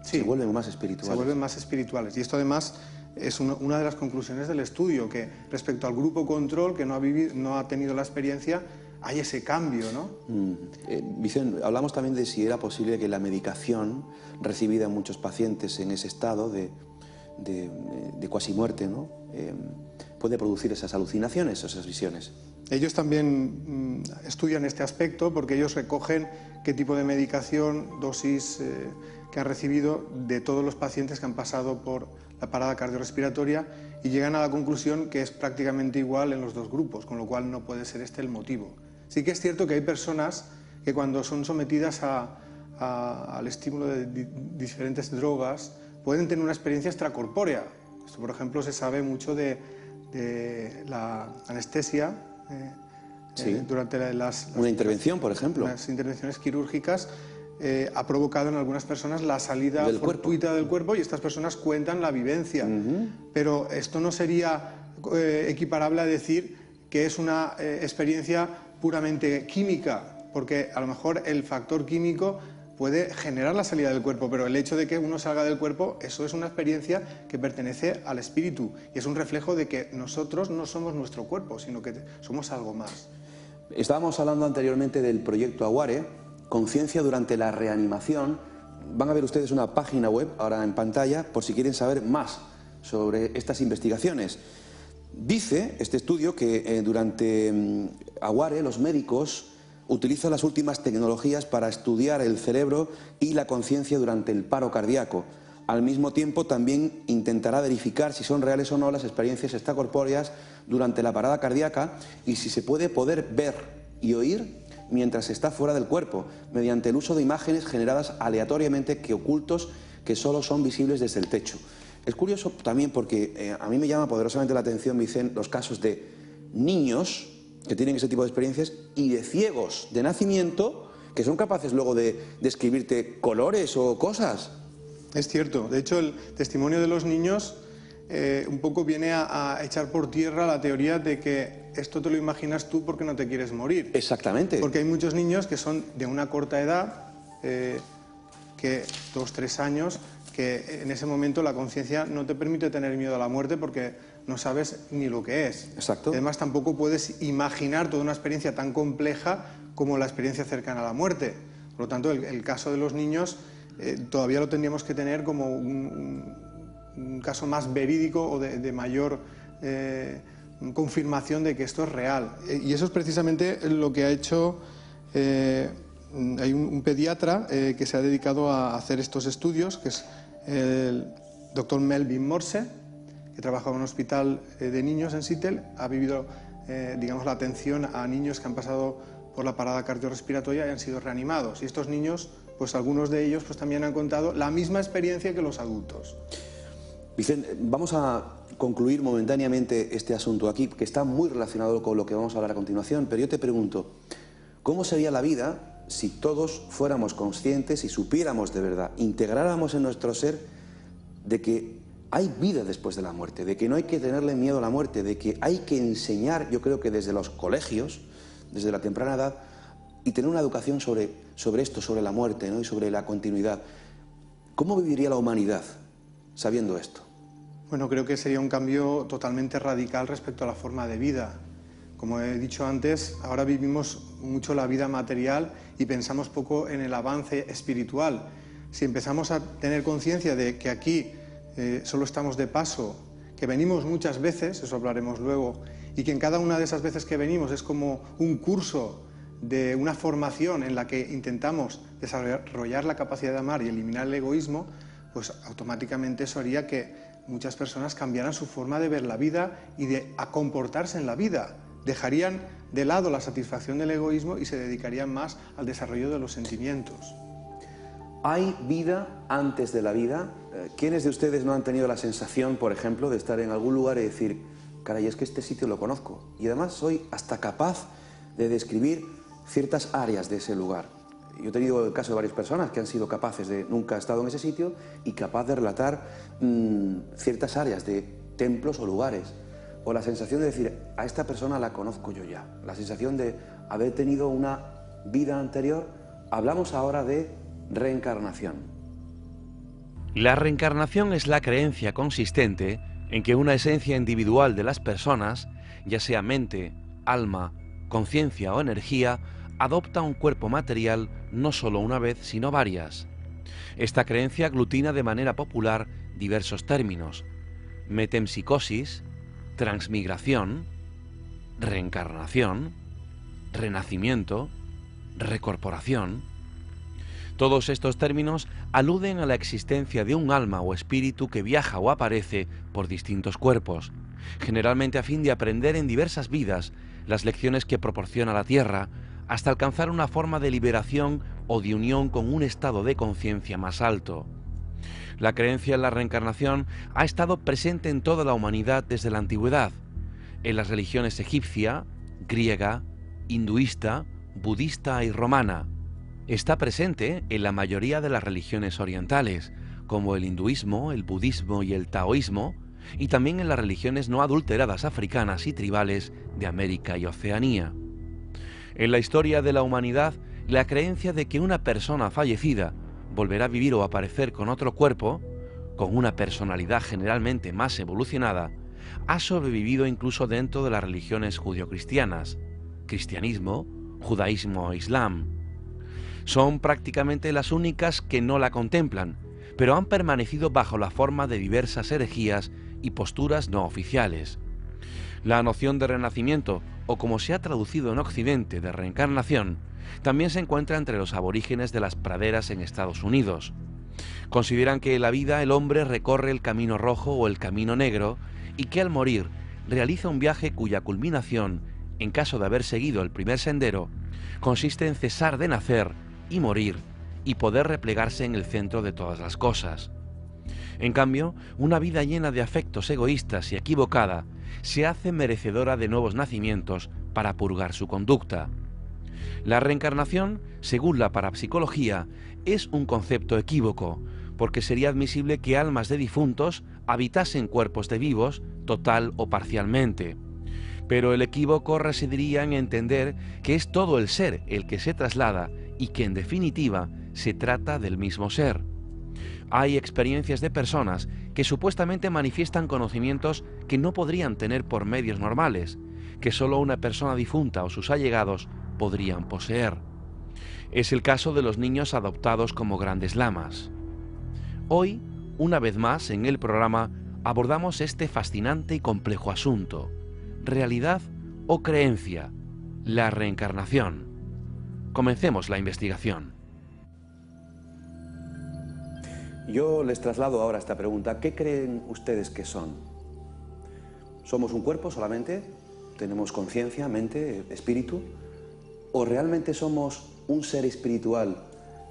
Sí, se vuelven más espirituales. Se vuelven más espirituales. Y esto además es una de las conclusiones del estudio, que respecto al grupo control que no ha tenido la experiencia, hay ese cambio, ¿no? Vicent, hablamos también de si era posible que la medicación recibida en muchos pacientes en ese estado de cuasimuerte, ¿no?, puede producir esas alucinaciones, esas visiones. Ellos también estudian este aspecto porque ellos recogen qué tipo de medicación, dosis que han recibido de todos los pacientes que han pasado por la parada cardiorrespiratoria y llegan a la conclusión que es prácticamente igual en los dos grupos, con lo cual no puede ser este el motivo. Sí que es cierto que hay personas que cuando son sometidas al estímulo de diferentes drogas pueden tener una experiencia extracorpórea. Esto, por ejemplo, se sabe mucho de la anestesia durante una intervención, por ejemplo. Las intervenciones quirúrgicas ha provocado en algunas personas la salida fortuita del cuerpo y estas personas cuentan la vivencia. Pero esto no sería equiparable a decir que es una experiencia puramente química, porque a lo mejor el factor químico puede generar la salida del cuerpo, pero el hecho de que uno salga del cuerpo, eso es una experiencia que pertenece al espíritu y es un reflejo de que nosotros no somos nuestro cuerpo, sino que somos algo más. Estábamos hablando anteriormente del proyecto Aguare, Conciencia durante la reanimación. Van a ver ustedes una página web ahora en pantalla por si quieren saber más sobre estas investigaciones. Dice este estudio que durante Aguare los médicos utilizan las últimas tecnologías para estudiar el cerebro y la conciencia durante el paro cardíaco. Al mismo tiempo también intentará verificar si son reales o no las experiencias extracorpóreas durante la parada cardíaca y si se puede ver y oír mientras está fuera del cuerpo, mediante el uso de imágenes generadas aleatoriamente ocultos que solo son visibles desde el techo. Es curioso también porque a mí me llama poderosamente la atención, dicen, los casos de niños que tienen ese tipo de experiencias y de ciegos de nacimiento que son capaces luego de describirte colores o cosas. Es cierto. De hecho, el testimonio de los niños un poco viene a echar por tierra la teoría de que esto te lo imaginas tú porque no te quieres morir. Exactamente. Porque hay muchos niños que son de una corta edad, que 2, 3 años, que en ese momento la conciencia no te permite tener miedo a la muerte porque no sabes ni lo que es. Exacto. Además, tampoco puedes imaginar toda una experiencia tan compleja como la experiencia cercana a la muerte. Por lo tanto, el caso de los niños todavía lo tendríamos que tener como un caso más verídico o de mayor confirmación de que esto es real. Y eso es precisamente lo que ha hecho... hay un pediatra que se ha dedicado a hacer estos estudios, que es el doctor Melvin Morse, que trabaja en un hospital de niños en Seattle. Ha vivido, digamos, la atención a niños que han pasado por la parada cardiorrespiratoria y han sido reanimados. Y estos niños, pues algunos de ellos pues también han contado la misma experiencia que los adultos. Vicente, vamos a concluir momentáneamente este asunto aquí, que está muy relacionado con lo que vamos a hablar a continuación, pero yo te pregunto, ¿cómo sería la vida si todos fuéramos conscientes y supiéramos de verdad, integráramos en nuestro ser de que hay vida después de la muerte, de que no hay que tenerle miedo a la muerte, de que hay que enseñar, yo creo que desde los colegios, desde la temprana edad, y tener una educación sobre esto, sobre la muerte, ¿no? Y sobre la continuidad? ¿Cómo viviría la humanidad sabiendo esto? Bueno, creo que sería un cambio totalmente radical respecto a la forma de vida. Como he dicho antes, ahora vivimos mucho la vida material y pensamos poco en el avance espiritual. Si empezamos a tener conciencia de que aquí solo estamos de paso, que venimos muchas veces, eso hablaremos luego, y que en cada una de esas veces que venimos es como un curso de una formación en la que intentamos desarrollar la capacidad de amar y eliminar el egoísmo, pues automáticamente eso haría que muchas personas cambiaran su forma de ver la vida y de comportarse en la vida. Dejarían de lado la satisfacción del egoísmo y se dedicarían más al desarrollo de los sentimientos. ¿Hay vida antes de la vida? ¿Quiénes de ustedes no han tenido la sensación, por ejemplo, de estar en algún lugar y decir, caray, es que este sitio lo conozco y además soy hasta capaz de describir ciertas áreas de ese lugar? Yo he tenido el caso de varias personas que han sido capaces de, nunca he estado en ese sitio, y capaz de relatar ciertas áreas de templos o lugares. O la sensación de decir, a esta persona la conozco yo ya. La sensación de haber tenido una vida anterior. Hablamos ahora de reencarnación. La reencarnación es la creencia consistente en que una esencia individual de las personas, ya sea mente, alma, conciencia o energía, adopta un cuerpo material no solo una vez, sino varias. Esta creencia aglutina de manera popular diversos términos: metempsicosis, transmigración, reencarnación, renacimiento, recorporación. Todos estos términos aluden a la existencia de un alma o espíritu que viaja o aparece por distintos cuerpos, generalmente a fin de aprender en diversas vidas las lecciones que proporciona la Tierra, hasta alcanzar una forma de liberación o de unión con un estado de conciencia más alto. La creencia en la reencarnación ha estado presente en toda la humanidad desde la antigüedad. En las religiones egipcia, griega, hinduista, budista y romana. Está presente en la mayoría de las religiones orientales, como el hinduismo, el budismo y el taoísmo, y también en las religiones no adulteradas africanas y tribales de América y Oceanía. En la historia de la humanidad, la creencia de que una persona fallecida volverá a vivir o aparecer con otro cuerpo, con una personalidad generalmente más evolucionada, ha sobrevivido incluso dentro de las religiones judio-cristianas, cristianismo, judaísmo e islam. Son prácticamente las únicas que no la contemplan, pero han permanecido bajo la forma de diversas herejías y posturas no oficiales. La noción de renacimiento, o como se ha traducido en Occidente, de reencarnación, también se encuentra entre los aborígenes de las praderas en Estados Unidos. Consideran que en la vida el hombre recorre el camino rojo o el camino negro y que al morir realiza un viaje cuya culminación, en caso de haber seguido el primer sendero, consiste en cesar de nacer y morir y poder replegarse en el centro de todas las cosas. En cambio, una vida llena de afectos egoístas y equivocada se hace merecedora de nuevos nacimientos para purgar su conducta. La reencarnación, según la parapsicología, es un concepto equívoco, porque sería admisible que almas de difuntos habitasen cuerpos de vivos, total o parcialmente. Pero el equívoco residiría en entender que es todo el ser el que se traslada y que en definitiva se trata del mismo ser. Hay experiencias de personas que supuestamente manifiestan conocimientos que no podrían tener por medios normales, que solo una persona difunta o sus allegados podrían poseer. Es el caso de los niños adoptados como grandes lamas. Hoy, una vez más en el programa, abordamos este fascinante y complejo asunto: realidad o creencia, la reencarnación. Comencemos la investigación. Yo les traslado ahora esta pregunta. ¿Qué creen ustedes que son? ¿Somos un cuerpo solamente? ¿Tenemos conciencia, mente, espíritu? ¿O realmente somos un ser espiritual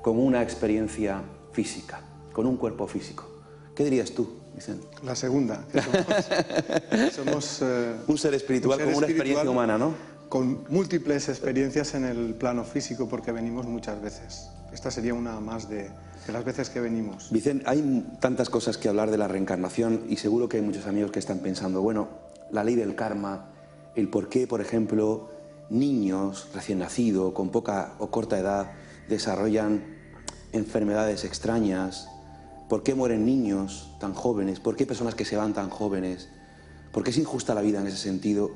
con una experiencia física, con un cuerpo físico? ¿Qué dirías tú, Vicente? La segunda. Que somos un ser espiritual con una experiencia humana, ¿no? Con múltiples experiencias en el plano físico, porque venimos muchas veces. Esta sería una más de las veces que venimos. Vicente, hay tantas cosas que hablar de la reencarnación y seguro que hay muchos amigos que están pensando, bueno, la ley del karma, el por qué, por ejemplo, niños recién nacidos con poca o corta edad desarrollan enfermedades extrañas, por qué mueren niños tan jóvenes, por qué hay personas que se van tan jóvenes, por qué es injusta la vida en ese sentido.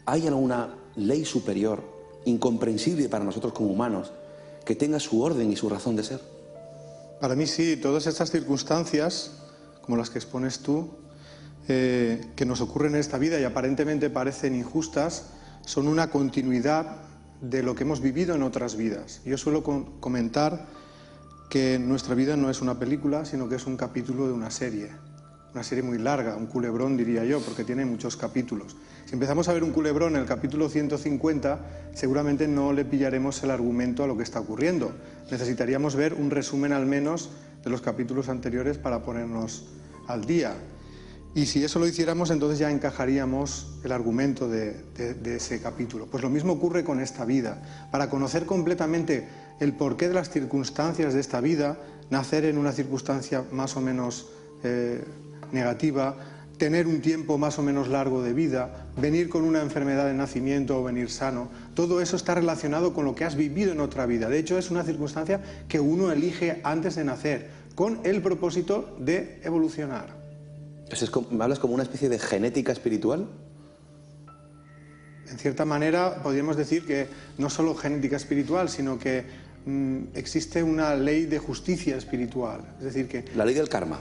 ¿Hay alguna ley superior, incomprensible para nosotros como humanos, que tenga su orden y su razón de ser? Para mí sí, todas estas circunstancias, como las que expones tú, que nos ocurren en esta vida y aparentemente parecen injustas, son una continuidad de lo que hemos vivido en otras vidas. Yo suelo comentar que nuestra vida no es una película, sino que es un capítulo de una serie muy larga, un culebrón diría yo, porque tiene muchos capítulos. Si empezamos a ver un culebrón en el capítulo 150, seguramente no le pillaremos el argumento a lo que está ocurriendo. Necesitaríamos ver un resumen al menos de los capítulos anteriores para ponernos al día. Y si eso lo hiciéramos, entonces ya encajaríamos el argumento de ese capítulo. Pues lo mismo ocurre con esta vida. Para conocer completamente el porqué de las circunstancias de esta vida, nacer en una circunstancia más o menos negativa, tener un tiempo más o menos largo de vida, venir con una enfermedad de nacimiento o venir sano, todo eso está relacionado con lo que has vivido en otra vida. De hecho, es una circunstancia que uno elige antes de nacer, con el propósito de evolucionar. ¿Me hablas como una especie de genética espiritual? En cierta manera, podríamos decir que no solo genética espiritual, sino que existe una ley de justicia espiritual. Es decir, que la ley del karma.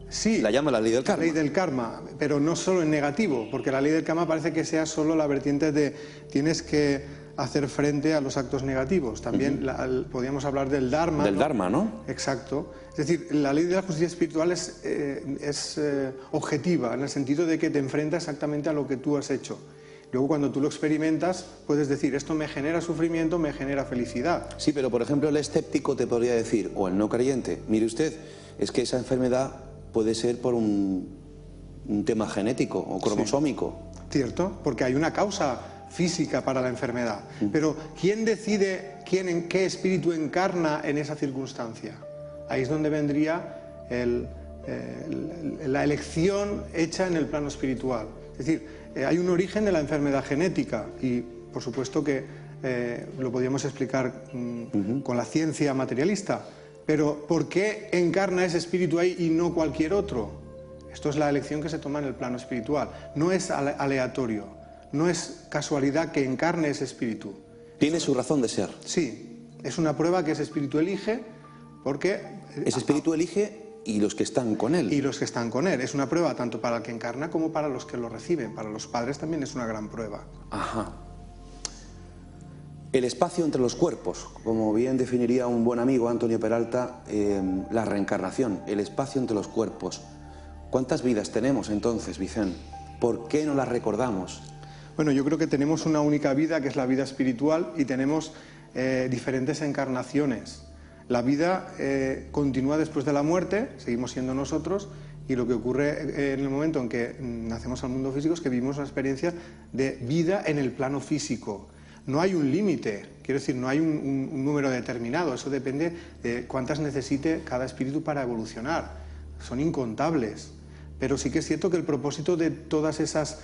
Sí, la llama la ley del karma. La ley del karma, pero no solo en negativo, porque la ley del karma parece que sea solo la vertiente de tienes que hacer frente a los actos negativos. También podríamos hablar del dharma. Del dharma, ¿no? Exacto. Es decir, la ley de la justicia espiritual es objetiva, en el sentido de que te enfrenta exactamente a lo que tú has hecho. Luego, cuando tú lo experimentas, puedes decir, esto me genera sufrimiento, me genera felicidad. Sí, pero por ejemplo, el escéptico te podría decir, o el no creyente, mire usted, es que esa enfermedad puede ser por un tema genético o cromosómico. Sí, cierto, porque hay una causa física para la enfermedad. Pero ¿quién decide en qué espíritu encarna en esa circunstancia? Ahí es donde vendría la elección hecha en el plano espiritual. Es decir, hay un origen de la enfermedad genética y por supuesto que lo podríamos explicar con la ciencia materialista, pero ¿por qué encarna ese espíritu ahí y no cualquier otro? Esto es la elección que se toma en el plano espiritual, no es aleatorio, no es casualidad que encarne ese espíritu. Tiene su razón de ser. Sí, es una prueba que ese espíritu elige porque... Ese espíritu elige y los que están con él. Y los que están con él. Es una prueba tanto para el que encarna como para los que lo reciben. Para los padres también es una gran prueba. Ajá. El espacio entre los cuerpos, como bien definiría un buen amigo, Antonio Peralta, la reencarnación, el espacio entre los cuerpos. ¿Cuántas vidas tenemos entonces, Vicente? ¿Por qué no las recordamos? Bueno, yo creo que tenemos una única vida, que es la vida espiritual, y tenemos diferentes encarnaciones. La vida continúa después de la muerte, seguimos siendo nosotros, y lo que ocurre en el momento en que nacemos al mundo físico es que vivimos una experiencia de vida en el plano físico. No hay un límite, quiero decir, no hay un número determinado, eso depende de cuántas necesite cada espíritu para evolucionar. Son incontables, pero sí que es cierto que el propósito de todas esas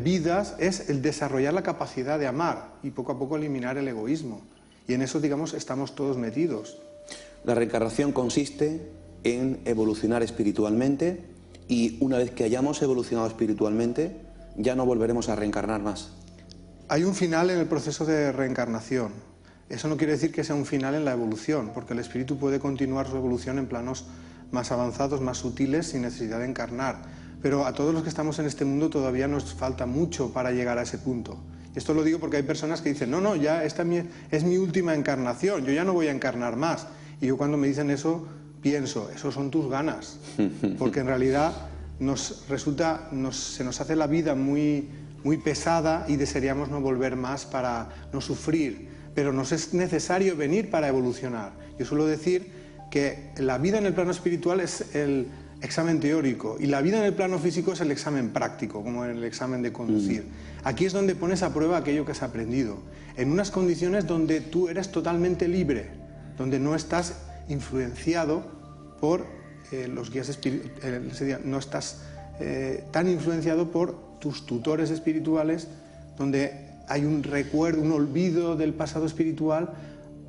vidas es el desarrollar la capacidad de amar y poco a poco eliminar el egoísmo. Y en eso, digamos, estamos todos metidos. La reencarnación consiste en evolucionar espiritualmente y una vez que hayamos evolucionado espiritualmente ya no volveremos a reencarnar más. Hay un final en el proceso de reencarnación. Eso no quiere decir que sea un final en la evolución, porque el espíritu puede continuar su evolución en planos más avanzados, más sutiles, sin necesidad de encarnar. Pero a todos los que estamos en este mundo todavía nos falta mucho para llegar a ese punto. Y esto lo digo porque hay personas que dicen, no, ya esta es mi última encarnación, yo ya no voy a encarnar más. Y yo cuando me dicen eso, pienso, eso son tus ganas. Porque en realidad se nos hace la vida muy pesada y desearíamos no volver más para no sufrir, pero nos es necesario venir para evolucionar. Yo suelo decir que la vida en el plano espiritual es el examen teórico y la vida en el plano físico es el examen práctico, como en el examen de conducir. Aquí es donde pones a prueba aquello que has aprendido, en unas condiciones donde tú eres totalmente libre, donde no estás influenciado por los guías espirituales, no estás tan influenciado por tus tutores espirituales, donde hay un recuerdo, un olvido del pasado espiritual,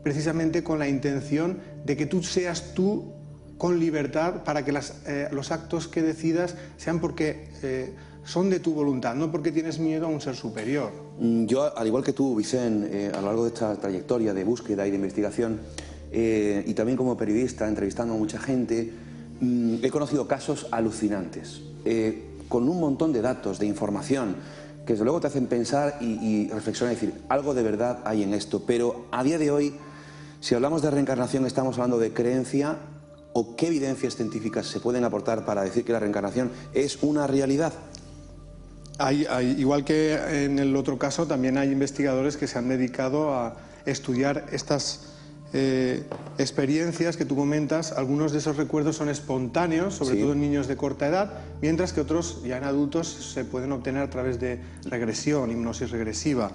precisamente con la intención de que tú seas tú con libertad para que los actos que decidas sean porque son de tu voluntad, no porque tienes miedo a un ser superior. Yo, al igual que tú, Vicente, a lo largo de esta trayectoria de búsqueda y de investigación, y también como periodista, entrevistando a mucha gente, he conocido casos alucinantes. Con un montón de datos, de información, que desde luego te hacen pensar y reflexionar y decir, algo de verdad hay en esto. Pero a día de hoy, si hablamos de reencarnación, ¿estamos hablando de creencia o qué evidencias científicas se pueden aportar para decir que la reencarnación es una realidad? Igual que en el otro caso, también hay investigadores que se han dedicado a estudiar estas experiencias que tú comentas. Algunos de esos recuerdos son espontáneos, sobre todo en niños de corta edad, mientras que otros ya en adultos se pueden obtener a través de regresión, hipnosis regresiva.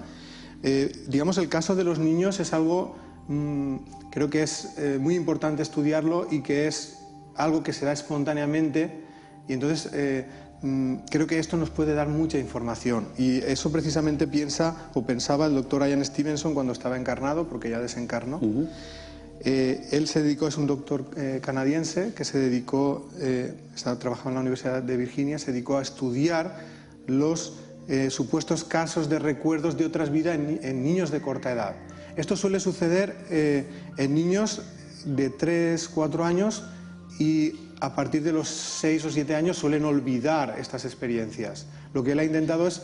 Digamos, el caso de los niños es algo, creo que es muy importante estudiarlo y que es algo que se da espontáneamente y entonces creo que esto nos puede dar mucha información y eso precisamente pensaba el doctor Ian Stevenson cuando estaba encarnado, porque ya desencarnó. Él se dedicó, es un doctor canadiense que se dedicó, trabajaba en la Universidad de Virginia, se dedicó a estudiar los supuestos casos de recuerdos de otras vidas en niños de corta edad. Esto suele suceder en niños de 3, 4 años y a partir de los 6 o 7 años suelen olvidar estas experiencias. Lo que él ha intentado es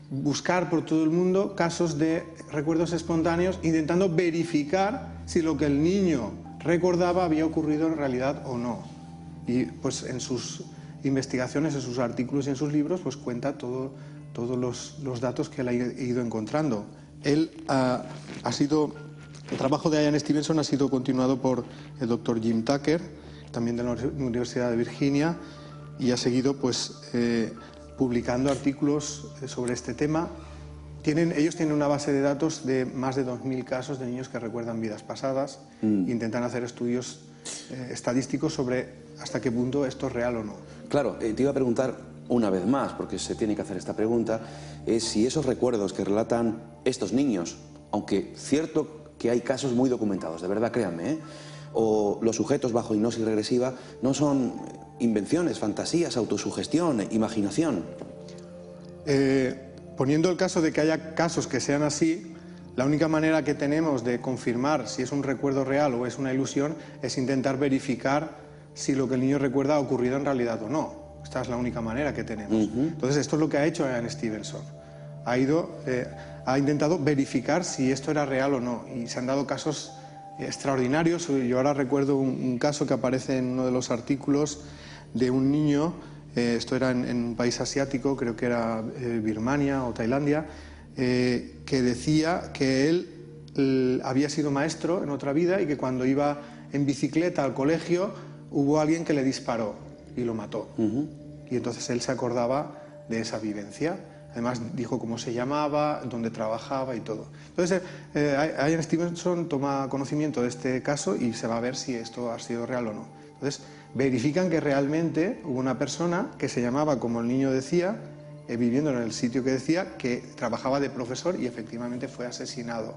buscar por todo el mundo casos de recuerdos espontáneos, intentando verificar si lo que el niño recordaba había ocurrido en realidad o no. Y pues en sus investigaciones, en sus artículos y en sus libros, pues cuenta todos los datos que él ha ido encontrando. El trabajo de Ian Stevenson ha sido continuado por el doctor Jim Tucker, también de la Universidad de Virginia, y ha seguido pues publicando artículos sobre este tema ellos tienen una base de datos de más de 2000 casos de niños que recuerdan vidas pasadas. Intentan hacer estudios estadísticos sobre hasta qué punto esto es real o no. Claro, te iba a preguntar una vez más, porque se tiene que hacer esta pregunta, es si esos recuerdos que relatan estos niños, aunque cierto que hay casos muy documentados, de verdad, créanme, o los sujetos bajo hipnosis regresiva, no son invenciones, fantasías, autosugestión, imaginación. Poniendo el caso de que haya casos que sean así, la única manera que tenemos de confirmar si es un recuerdo real o es una ilusión es intentar verificar si lo que el niño recuerda ha ocurrido en realidad o no. Esta es la única manera que tenemos. Entonces, esto es lo que ha hecho Ian Stevenson. Ha intentado verificar si esto era real o no, y se han dado casos extraordinarios. Yo ahora recuerdo un caso que aparece en uno de los artículos de un niño, esto era en un país asiático, creo que era Birmania o Tailandia, que decía que él había sido maestro en otra vida y que cuando iba en bicicleta al colegio hubo alguien que le disparó y lo mató. Y entonces él se acordaba de esa vivencia. Además dijo cómo se llamaba, dónde trabajaba y todo. Entonces Ian Stevenson toma conocimiento de este caso y se va a ver si esto ha sido real o no. Entonces verifican que realmente hubo una persona que se llamaba como el niño decía, viviendo en el sitio que decía, que trabajaba de profesor y efectivamente fue asesinado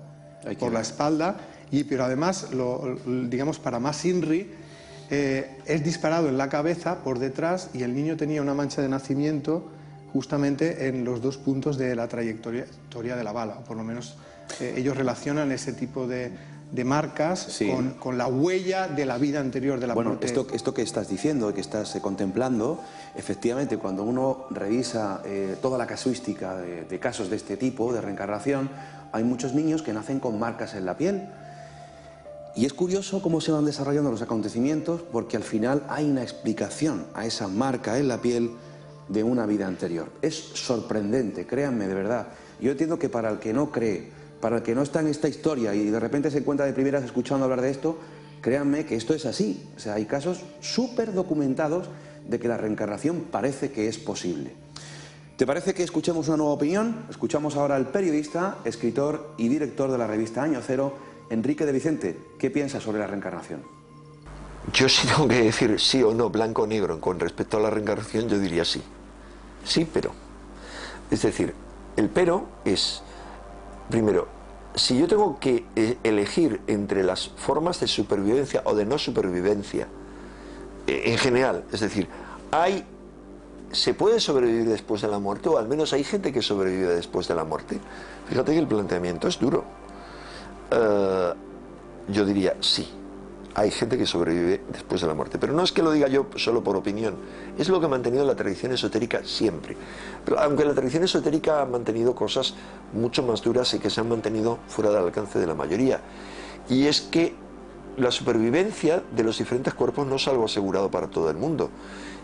por la espalda. Pero además, digamos para más INRI, es disparado en la cabeza por detrás y el niño tenía una mancha de nacimiento justamente en los 2 puntos de la trayectoria de la bala. Por lo menos ellos relacionan ese tipo de marcas con la huella de la vida anterior de la muerte. Bueno, esto que estás diciendo, que estás contemplando, efectivamente, cuando uno revisa toda la casuística de casos de este tipo, de reencarnación, hay muchos niños que nacen con marcas en la piel. Y es curioso cómo se van desarrollando los acontecimientos, porque al final hay una explicación a esa marca en la piel de una vida anterior. Es sorprendente, créanme, de verdad. Yo entiendo que para el que no cree, para el que no está en esta historia y de repente se encuentra de primeras escuchando hablar de esto, créanme que esto es así. O sea, hay casos súper documentados de que la reencarnación parece que es posible. ¿Te parece que escuchemos una nueva opinión? Escuchamos ahora al periodista, escritor y director de la revista Año Cero, Enrique de Vicente. ¿Qué piensas sobre la reencarnación? Yo sí tengo que decir sí o no, blanco o negro. Con respecto a la reencarnación yo diría sí. Sí, pero. Es decir, el pero es, primero, si yo tengo que elegir entre las formas de supervivencia o de no supervivencia, en general, es decir, ¿se puede sobrevivir después de la muerte? O al menos hay gente que sobrevive después de la muerte. Fíjate que el planteamiento es duro. Yo diría sí. Hay gente que sobrevive después de la muerte. Pero no es que lo diga yo solo por opinión. Es lo que ha mantenido la tradición esotérica siempre. Pero aunque la tradición esotérica ha mantenido cosas mucho más duras y que se han mantenido fuera del alcance de la mayoría. Y es que la supervivencia de los diferentes cuerpos no es algo asegurado para todo el mundo.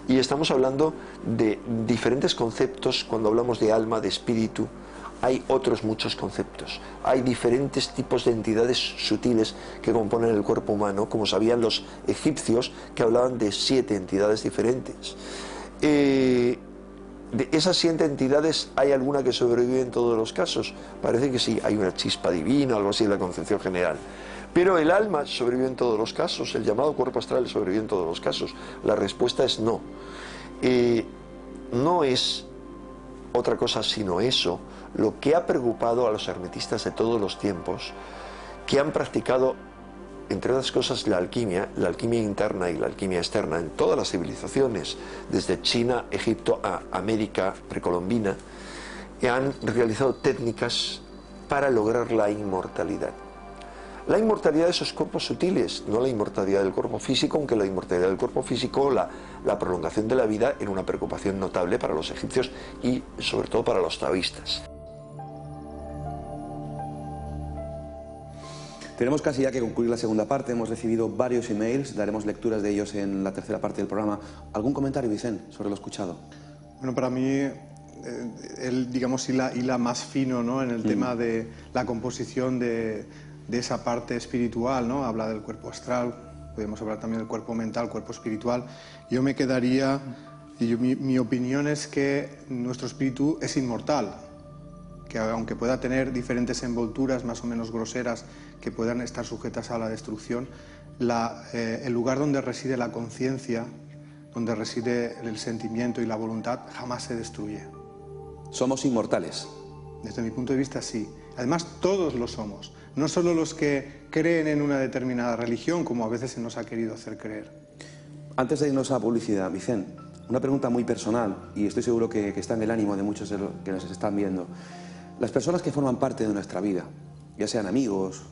Y estamos hablando de diferentes conceptos cuando hablamos de alma, de espíritu. Hay otros muchos conceptos. Hay diferentes tipos de entidades sutiles que componen el cuerpo humano, como sabían los egipcios, que hablaban de 7 entidades diferentes. De esas 7 entidades, ¿hay alguna que sobrevive en todos los casos? Parece que sí, hay una chispa divina, algo así en la concepción general. Pero el alma sobrevive en todos los casos, el llamado cuerpo astral sobrevive en todos los casos. La respuesta es no. No es otra cosa sino eso lo que ha preocupado a los hermetistas de todos los tiempos, que han practicado, entre otras cosas, la alquimia interna y la alquimia externa en todas las civilizaciones, desde China, Egipto a América precolombina, y han realizado técnicas para lograr la inmortalidad. La inmortalidad de esos cuerpos sutiles, no la inmortalidad del cuerpo físico, aunque la inmortalidad del cuerpo físico, la prolongación de la vida, era una preocupación notable para los egipcios y sobre todo para los taoístas. Tenemos casi ya que concluir la segunda parte. Hemos recibido varios emails, daremos lecturas de ellos en la tercera parte del programa. ¿Algún comentario, Vicente, sobre lo escuchado? Bueno, para mí, digamos, hila más fino, ¿no?, en el tema de la composición de esa parte espiritual, ¿no? Habla del cuerpo astral, podemos hablar también del cuerpo mental, cuerpo espiritual. Yo me quedaría, mi opinión es que nuestro espíritu es inmortal, que aunque pueda tener diferentes envolturas más o menos groseras que puedan estar sujetas a la destrucción, el lugar donde reside la conciencia, donde reside el sentimiento y la voluntad, jamás se destruye. Somos inmortales. Desde mi punto de vista, sí. Además, todos lo somos. No solo los que creen en una determinada religión, como a veces se nos ha querido hacer creer. Antes de irnos a publicidad, Vicent, una pregunta muy personal, y estoy seguro que está en el ánimo de muchos de los que nos están viendo. Las personas que forman parte de nuestra vida, ya sean amigos,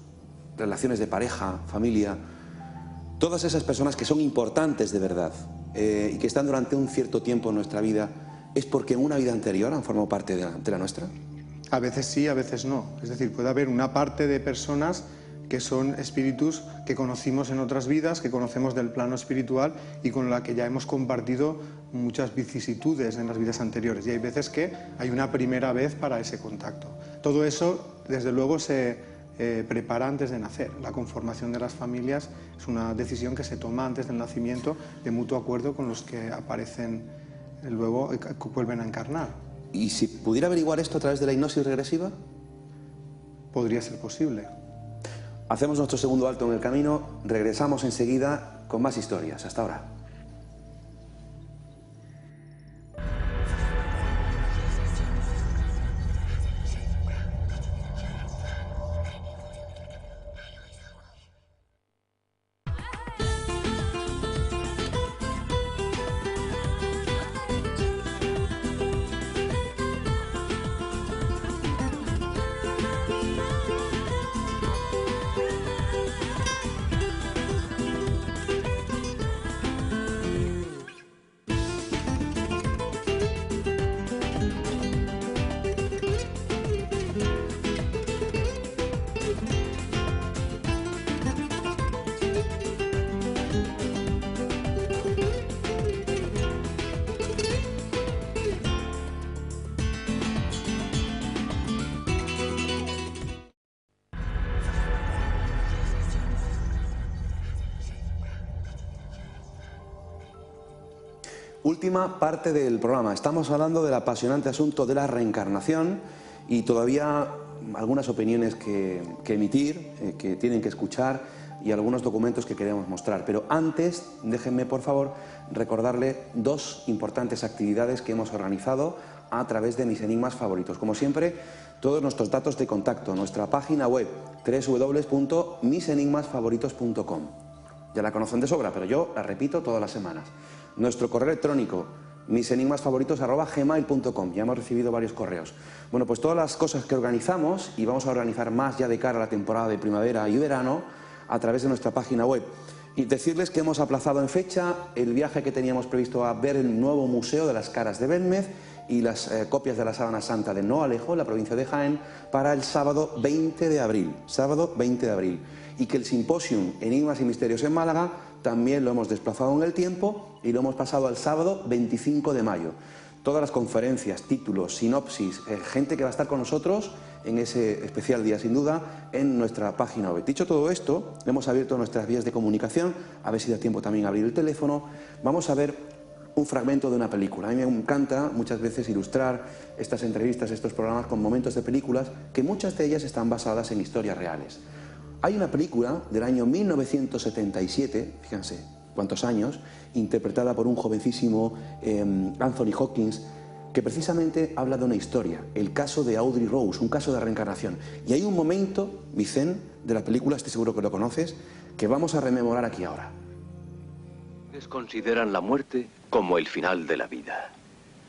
relaciones de pareja, familia, todas esas personas que son importantes de verdad y que están durante un cierto tiempo en nuestra vida, ¿es porque en una vida anterior han formado parte de la nuestra? A veces sí, a veces no. Es decir, puede haber una parte de personas que son espíritus que conocimos en otras vidas, que conocemos del plano espiritual y con la que ya hemos compartido muchas vicisitudes en las vidas anteriores. Y hay veces que hay una primera vez para ese contacto. Todo eso, desde luego, se prepara antes de nacer. La conformación de las familias es una decisión que se toma antes del nacimiento de mutuo acuerdo con los que aparecen luego, que vuelven a encarnar. ¿Y si pudiera averiguar esto a través de la hipnosis regresiva? Podría ser posible. Hacemos nuestro segundo alto en el camino, regresamos enseguida con más historias. Hasta ahora. Última parte del programa. Estamos hablando del apasionante asunto de la reencarnación y todavía algunas opiniones que emitir, que tienen que escuchar y algunos documentos que queremos mostrar. Pero antes, déjenme por favor recordarle dos importantes actividades que hemos organizado a través de Mis Enigmas Favoritos. Como siempre, todos nuestros datos de contacto, nuestra página web www.misenigmasfavoritos.com. Ya la conocen de sobra, pero yo la repito todas las semanas. Nuestro correo electrónico, misenigmasfavoritos@gmail.com. Ya hemos recibido varios correos. Bueno, pues todas las cosas que organizamos, y vamos a organizar más ya de cara a la temporada de primavera y verano, a través de nuestra página web. Y decirles que hemos aplazado en fecha el viaje que teníamos previsto a ver el nuevo Museo de las Caras de Belmez y las copias de la Sábana Santa de No Alejo, la provincia de Jaén, para el sábado 20 de abril. Sábado 20 de abril. Y que el simposium Enigmas y Misterios en Málaga también lo hemos desplazado en el tiempo y lo hemos pasado al sábado 25 de mayo. Todas las conferencias, títulos, sinopsis, gente que va a estar con nosotros en ese especial día, sin duda, en nuestra página web. Dicho todo esto, hemos abierto nuestras vías de comunicación, a ver si da tiempo también a abrir el teléfono. Vamos a ver un fragmento de una película. A mí me encanta muchas veces ilustrar estas entrevistas, estos programas con momentos de películas que muchas de ellas están basadas en historias reales. Hay una película del año 1977, fíjense cuántos años, interpretada por un jovencísimo Anthony Hopkins, que precisamente habla de una historia, el caso de Audrey Rose, un caso de reencarnación. Y hay un momento, Vicent, de la película, estoy seguro que lo conoces, que vamos a rememorar aquí ahora. Consideran la muerte como el final de la vida,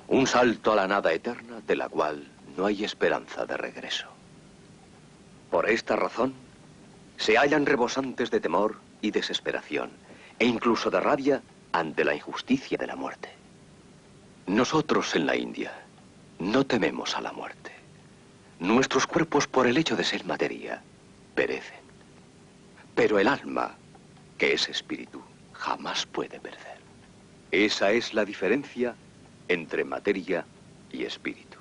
un salto a la nada eterna de la cual no hay esperanza de regreso. Por esta razón, se hallan rebosantes de temor y desesperación, e incluso de rabia ante la injusticia de la muerte. Nosotros en la India no tememos a la muerte. Nuestros cuerpos, por el hecho de ser materia, perecen. Pero el alma, que es espíritu, jamás puede perecer. Esa es la diferencia entre materia y espíritu.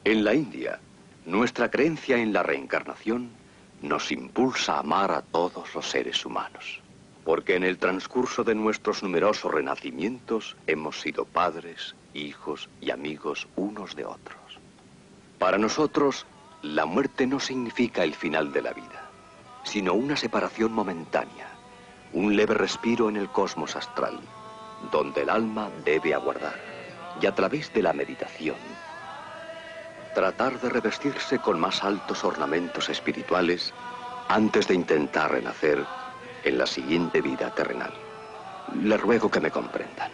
En la India, nuestra creencia en la reencarnación nos impulsa a amar a todos los seres humanos, porque en el transcurso de nuestros numerosos renacimientos hemos sido padres, hijos y amigos unos de otros. Para nosotros, la muerte no significa el final de la vida, sino una separación momentánea, un leve respiro en el cosmos astral, donde el alma debe aguardar, y a través de la meditación, tratar de revestirse con más altos ornamentos espirituales antes de intentar renacer en la siguiente vida terrenal. Les ruego que me comprendan.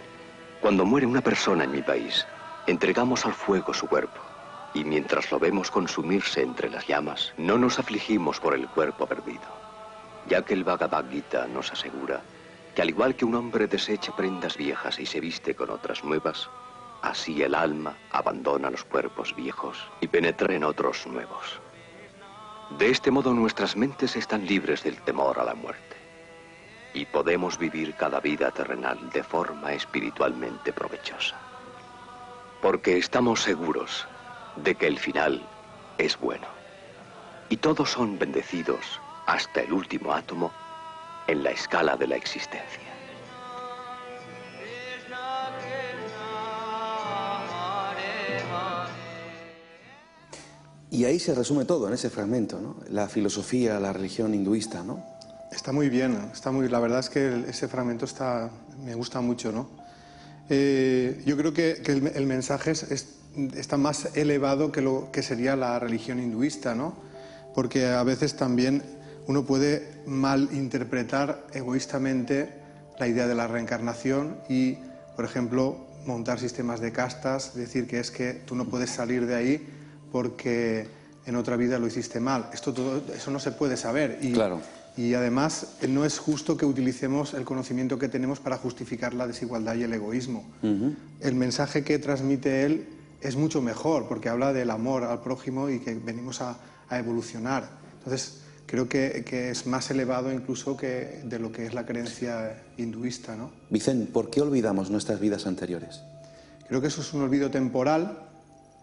Cuando muere una persona en mi país, entregamos al fuego su cuerpo, y mientras lo vemos consumirse entre las llamas, no nos afligimos por el cuerpo perdido, ya que el Bhagavad Gita nos asegura que al igual que un hombre desecha prendas viejas y se viste con otras nuevas, así el alma abandona los cuerpos viejos y penetra en otros nuevos. De este modo nuestras mentes están libres del temor a la muerte y podemos vivir cada vida terrenal de forma espiritualmente provechosa. Porque estamos seguros de que el final es bueno y todos son bendecidos hasta el último átomo en la escala de la existencia. Y ahí se resume todo en ese fragmento, ¿no? La filosofía, la religión hinduista, ¿no? Está muy bien, la verdad es que ese fragmento me gusta mucho, ¿no? Yo creo que el mensaje está más elevado que lo que sería la religión hinduista, ¿no? Porque a veces también uno puede malinterpretar egoístamente la idea de la reencarnación y, por ejemplo, montar sistemas de castas, decir que es que tú no puedes salir de ahí porque en otra vida lo hiciste mal. Eso no se puede saber. Claro. Y además no es justo que utilicemos el conocimiento que tenemos para justificar la desigualdad y el egoísmo. El mensaje que transmite él es mucho mejor porque habla del amor al prójimo y que venimos a evolucionar. Entonces creo que es más elevado incluso que de lo que es la creencia hinduista, ¿no? Vicente, ¿por qué olvidamos nuestras vidas anteriores? Creo que eso es un olvido temporal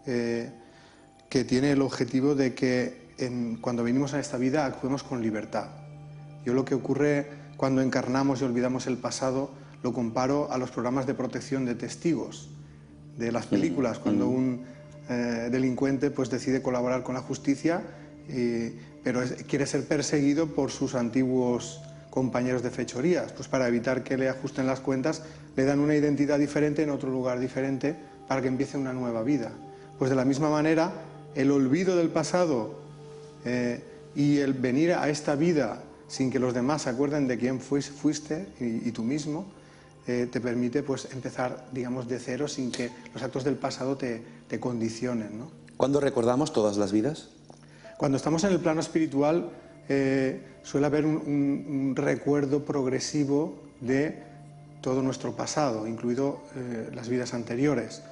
que tiene el objetivo de que cuando venimos a esta vida actuemos con libertad. Yo lo que ocurre cuando encarnamos y olvidamos el pasado lo comparo a los programas de protección de testigos de las películas, cuando un delincuente pues decide colaborar con la justicia, pero quiere ser perseguido por sus antiguos compañeros de fechorías. Pues para evitar que le ajusten las cuentas, le dan una identidad diferente en otro lugar diferente para que empiece una nueva vida. Pues de la misma manera, el olvido del pasado y el venir a esta vida sin que los demás se acuerden de quién fuiste y tú mismo, te permite pues empezar, digamos, de cero sin que los actos del pasado te condicionen, ¿no? ¿Cuándo recordamos todas las vidas? Cuando estamos en el plano espiritual suele haber un recuerdo progresivo de todo nuestro pasado, incluido las vidas anteriores.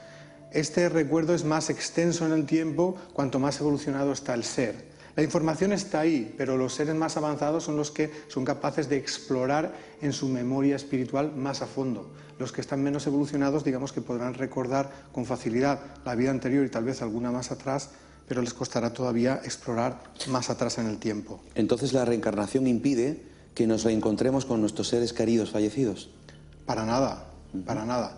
Este recuerdo es más extenso en el tiempo cuanto más evolucionado está el ser. La información está ahí, pero los seres más avanzados son los que son capaces de explorar en su memoria espiritual más a fondo. Los que están menos evolucionados, digamos que podrán recordar con facilidad la vida anterior y tal vez alguna más atrás, pero les costará todavía explorar más atrás en el tiempo. Entonces, ¿la reencarnación impide que nos reencontremos con nuestros seres queridos fallecidos? Para nada, para nada.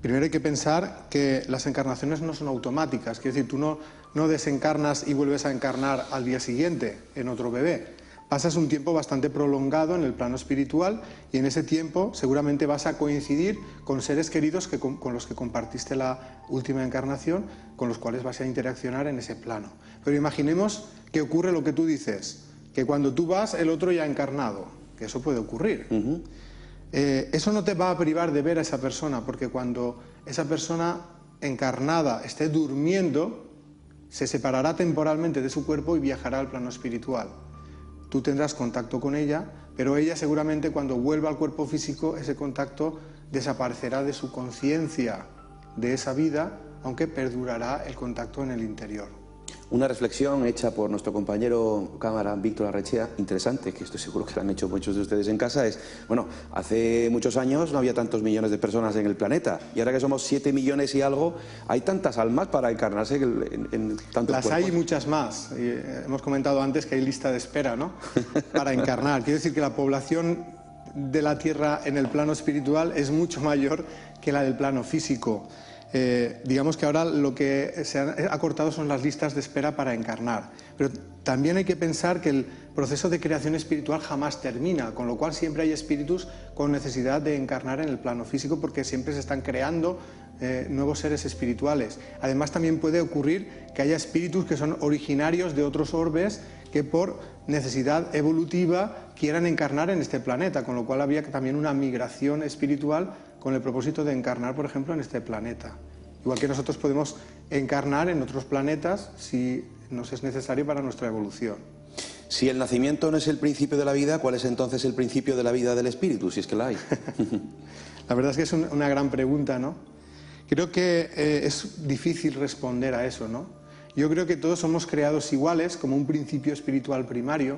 Primero hay que pensar que las encarnaciones no son automáticas, quiero decir, tú no desencarnas y vuelves a encarnar al día siguiente en otro bebé. Pasas un tiempo bastante prolongado en el plano espiritual y en ese tiempo seguramente vas a coincidir con seres queridos con los que compartiste la última encarnación, con los cuales vas a interaccionar en ese plano. Pero imaginemos que ocurre lo que tú dices, que cuando tú vas el otro ya ha encarnado, que eso puede ocurrir. Eso no te va a privar de ver a esa persona, porque cuando esa persona encarnada esté durmiendo, se separará temporalmente de su cuerpo y viajará al plano espiritual. Tú tendrás contacto con ella, pero ella seguramente cuando vuelva al cuerpo físico, ese contacto desaparecerá de su conciencia de esa vida, aunque perdurará el contacto en el interior. Una reflexión hecha por nuestro compañero cámara Víctor Arrechea, interesante, que estoy seguro que la han hecho muchos de ustedes en casa, es, bueno, hace muchos años no había tantos millones de personas en el planeta, y ahora que somos 7 millones y algo, hay tantas almas para encarnarse en tantos Las cuerpos. hay muchas más. Hemos comentado antes que hay lista de espera, ¿no?, para encarnar. Quiere decir que la población de la Tierra en el plano espiritual es mucho mayor que la del plano físico. digamos que ahora lo que se ha acortado son las listas de espera para encarnar. Pero también hay que pensar que el proceso de creación espiritual jamás termina, con lo cual siempre hay espíritus con necesidad de encarnar en el plano físico porque siempre se están creando nuevos seres espirituales. Además también puede ocurrir que haya espíritus que son originarios de otros orbes que por necesidad evolutiva quieran encarnar en este planeta, con lo cual habría también una migración espiritual con el propósito de encarnar, por ejemplo, en este planeta. Igual que nosotros podemos encarnar en otros planetas si nos es necesario para nuestra evolución. Si el nacimiento no es el principio de la vida, ¿cuál es entonces el principio de la vida del espíritu, si es que la hay? La verdad es que es una gran pregunta, ¿no? Creo que es difícil responder a eso, ¿no? Yo creo que todos somos creados iguales, como un principio espiritual primario,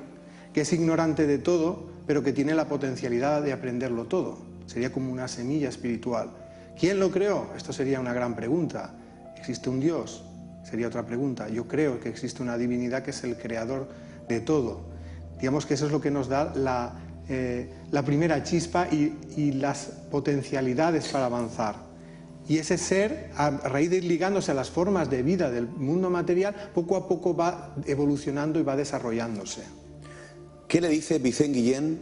que es ignorante de todo, pero que tiene la potencialidad de aprenderlo todo. Sería como una semilla espiritual. ¿Quién lo creó? Esto sería una gran pregunta. ¿Existe un Dios? Sería otra pregunta. Yo creo que existe una divinidad que es el creador de todo. Digamos que eso es lo que nos da la primera chispa y las potencialidades para avanzar. Y ese ser, a raíz de ir ligándose a las formas de vida del mundo material, poco a poco va evolucionando y va desarrollándose. ¿Qué le dice Vicent Guillén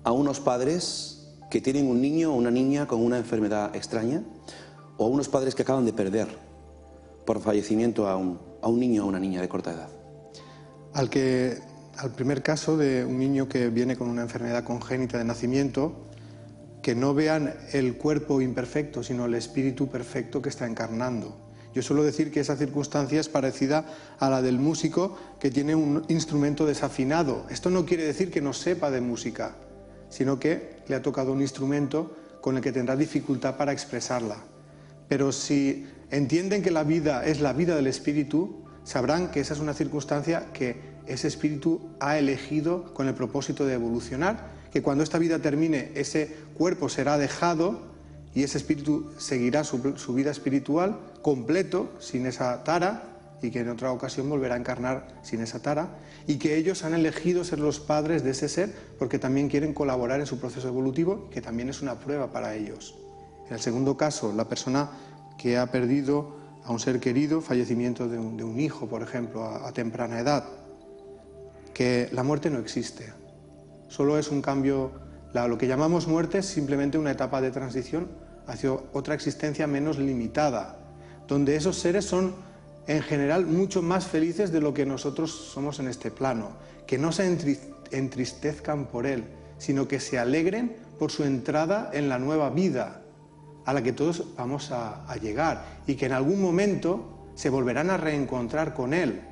a unos padres que tienen un niño o una niña con una enfermedad extraña, o a unos padres que acaban de perder por fallecimiento a un niño o una niña de corta edad? Al primer caso de un niño que viene con una enfermedad congénita de nacimiento, que no vean el cuerpo imperfecto, sino el espíritu perfecto que está encarnando. Yo suelo decir que esa circunstancia es parecida a la del músico que tiene un instrumento desafinado. Esto no quiere decir que no sepa de música, sino que le ha tocado un instrumento con el que tendrá dificultad para expresarla. Pero si entienden que la vida es la vida del espíritu, sabrán que esa es una circunstancia que ese espíritu ha elegido con el propósito de evolucionar, que cuando esta vida termine ese cuerpo será dejado y ese espíritu seguirá su vida espiritual completo, sin esa tara, y que en otra ocasión volverá a encarnar sin esa tara, y que ellos han elegido ser los padres de ese ser porque también quieren colaborar en su proceso evolutivo, que también es una prueba para ellos. En el segundo caso, la persona que ha perdido a un ser querido, fallecimiento de un hijo, por ejemplo, a temprana edad, que la muerte no existe. Solo es un cambio, lo que llamamos muerte es simplemente una etapa de transición hacia otra existencia menos limitada, donde esos seres son en general mucho más felices de lo que nosotros somos en este plano, que no se entristezcan por él, sino que se alegren por su entrada en la nueva vida a la que todos vamos a llegar, y que en algún momento se volverán a reencontrar con él.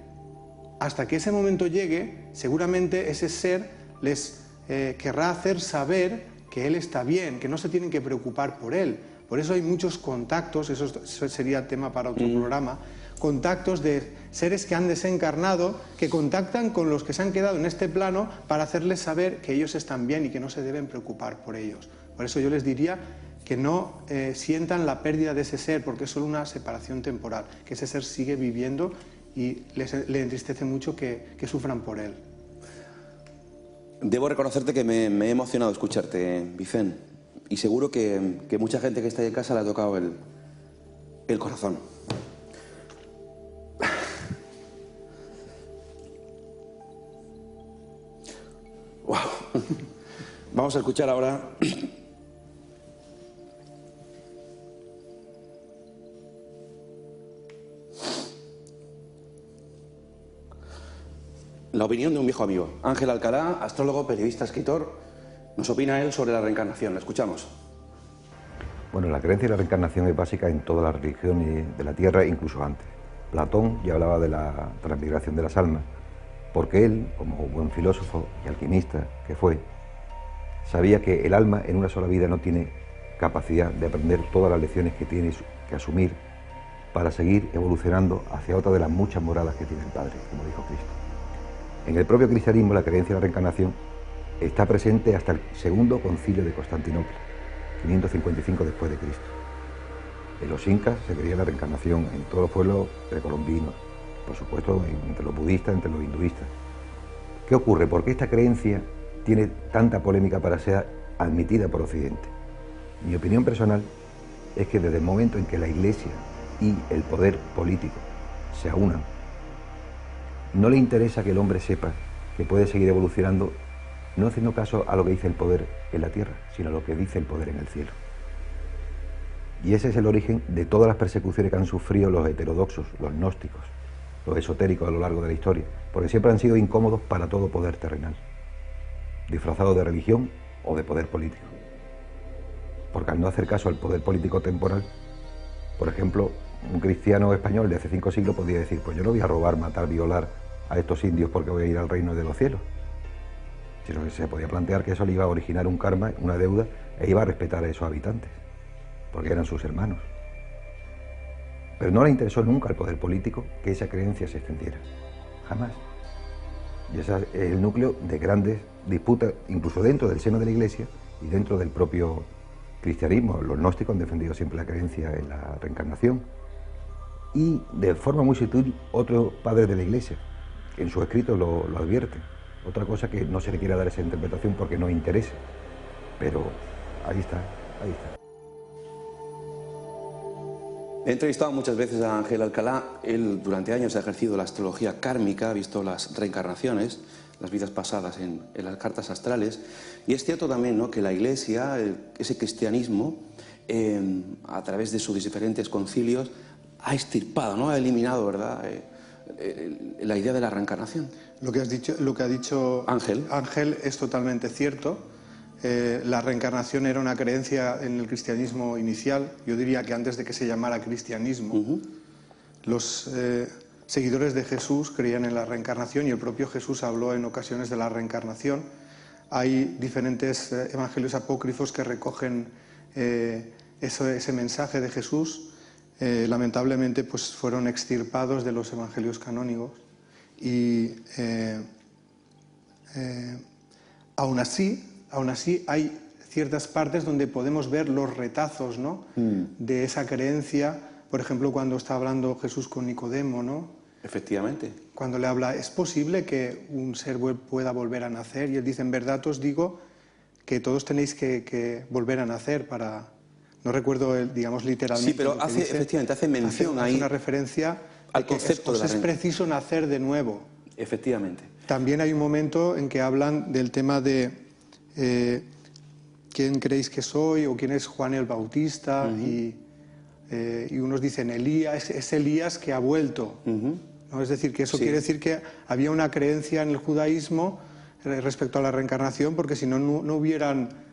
Hasta que ese momento llegue, seguramente ese ser les querrá hacer saber que él está bien, que no se tienen que preocupar por él. Por eso hay muchos contactos, eso sería tema para otro programa, contactos de seres que han desencarnado, que contactan con los que se han quedado en este plano para hacerles saber que ellos están bien y que no se deben preocupar por ellos. Por eso yo les diría que no sientan la pérdida de ese ser, porque es solo una separación temporal, que ese ser sigue viviendo y le entristece mucho que sufran por él. Debo reconocerte que me he emocionado escucharte, Vicent, y seguro que mucha gente que está ahí en casa le ha tocado el corazón. Wow. Vamos a escuchar ahora la opinión de un viejo amigo. Ángel Alcalá, astrólogo, periodista, escritor, nos opina él sobre la reencarnación. Le escuchamos. Bueno, la creencia en la reencarnación es básica en todas las religiones de la Tierra, incluso antes. Platón ya hablaba de la transmigración de las almas, porque él, como buen filósofo y alquimista que fue, sabía que el alma en una sola vida no tiene capacidad de aprender todas las lecciones que tiene que asumir para seguir evolucionando hacia otra de las muchas moradas que tiene el Padre, como dijo Cristo. En el propio cristianismo, la creencia en la reencarnación está presente hasta el segundo concilio de Constantinopla, 555 después de Cristo. En los incas se creía la reencarnación, en todos los pueblos precolombinos, por supuesto entre los budistas, entre los hinduistas. ¿Qué ocurre? ¿Por qué esta creencia tiene tanta polémica para ser admitida por Occidente? Mi opinión personal es que desde el momento en que la Iglesia y el poder político se aunan, no le interesa que el hombre sepa que puede seguir evolucionando, no haciendo caso a lo que dice el poder en la tierra, sino a lo que dice el poder en el cielo. Y ese es el origen de todas las persecuciones que han sufrido los heterodoxos, los gnósticos, los esotéricos a lo largo de la historia, porque siempre han sido incómodos para todo poder terrenal, disfrazado de religión o de poder político. Porque al no hacer caso al poder político temporal, por ejemplo, un cristiano español de hace 5 siglos podría decir, pues yo no voy a robar, matar, violar a estos indios porque voy a ir al reino de los cielos. Sino que se podía plantear que eso le iba a originar un karma, una deuda, e iba a respetar a esos habitantes, porque eran sus hermanos. Pero no le interesó nunca al poder político que esa creencia se extendiera, jamás. Y ese es el núcleo de grandes disputas, incluso dentro del seno de la Iglesia y dentro del propio cristianismo. Los gnósticos han defendido siempre la creencia en la reencarnación. Y de forma muy sutil, otros padres de la Iglesia, que en sus escritos lo advierten. Otra cosa que no se le quiera dar esa interpretación porque no interesa. Pero ahí está, ahí está. He entrevistado muchas veces a Ángel Alcalá. Él durante años ha ejercido la astrología kármica, ha visto las reencarnaciones, las vidas pasadas en las cartas astrales. Y es cierto también, ¿no?, que la Iglesia, ese cristianismo, a través de sus diferentes concilios, ha extirpado, ¿no?, ha eliminado, ¿verdad?, la idea de la reencarnación. Lo que ha dicho Ángel es totalmente cierto. La reencarnación era una creencia en el cristianismo inicial. Yo diría que antes de que se llamara cristianismo, los seguidores de Jesús creían en la reencarnación y el propio Jesús habló en ocasiones de la reencarnación. Hay diferentes evangelios apócrifos que recogen ese mensaje de Jesús. Lamentablemente pues fueron extirpados de los evangelios canónigos y aún así hay ciertas partes donde podemos ver los retazos, ¿no?, de esa creencia. Por ejemplo, cuando está hablando Jesús con Nicodemo, ¿no? Efectivamente. Cuando le habla, ¿es posible que un ser pueda volver a nacer? Y él dice, en verdad os digo que todos tenéis que volver a nacer para... No recuerdo, digamos, literalmente. Sí, pero efectivamente hace mención hace una referencia al concepto de la reencarnación. Es preciso nacer de nuevo. Efectivamente. También hay un momento en que hablan del tema de quién creéis que soy o quién es Juan el Bautista y unos dicen Elías, es Elías que ha vuelto. ¿No? Es decir, que eso quiere decir que había una creencia en el judaísmo respecto a la reencarnación, porque si no, no hubieran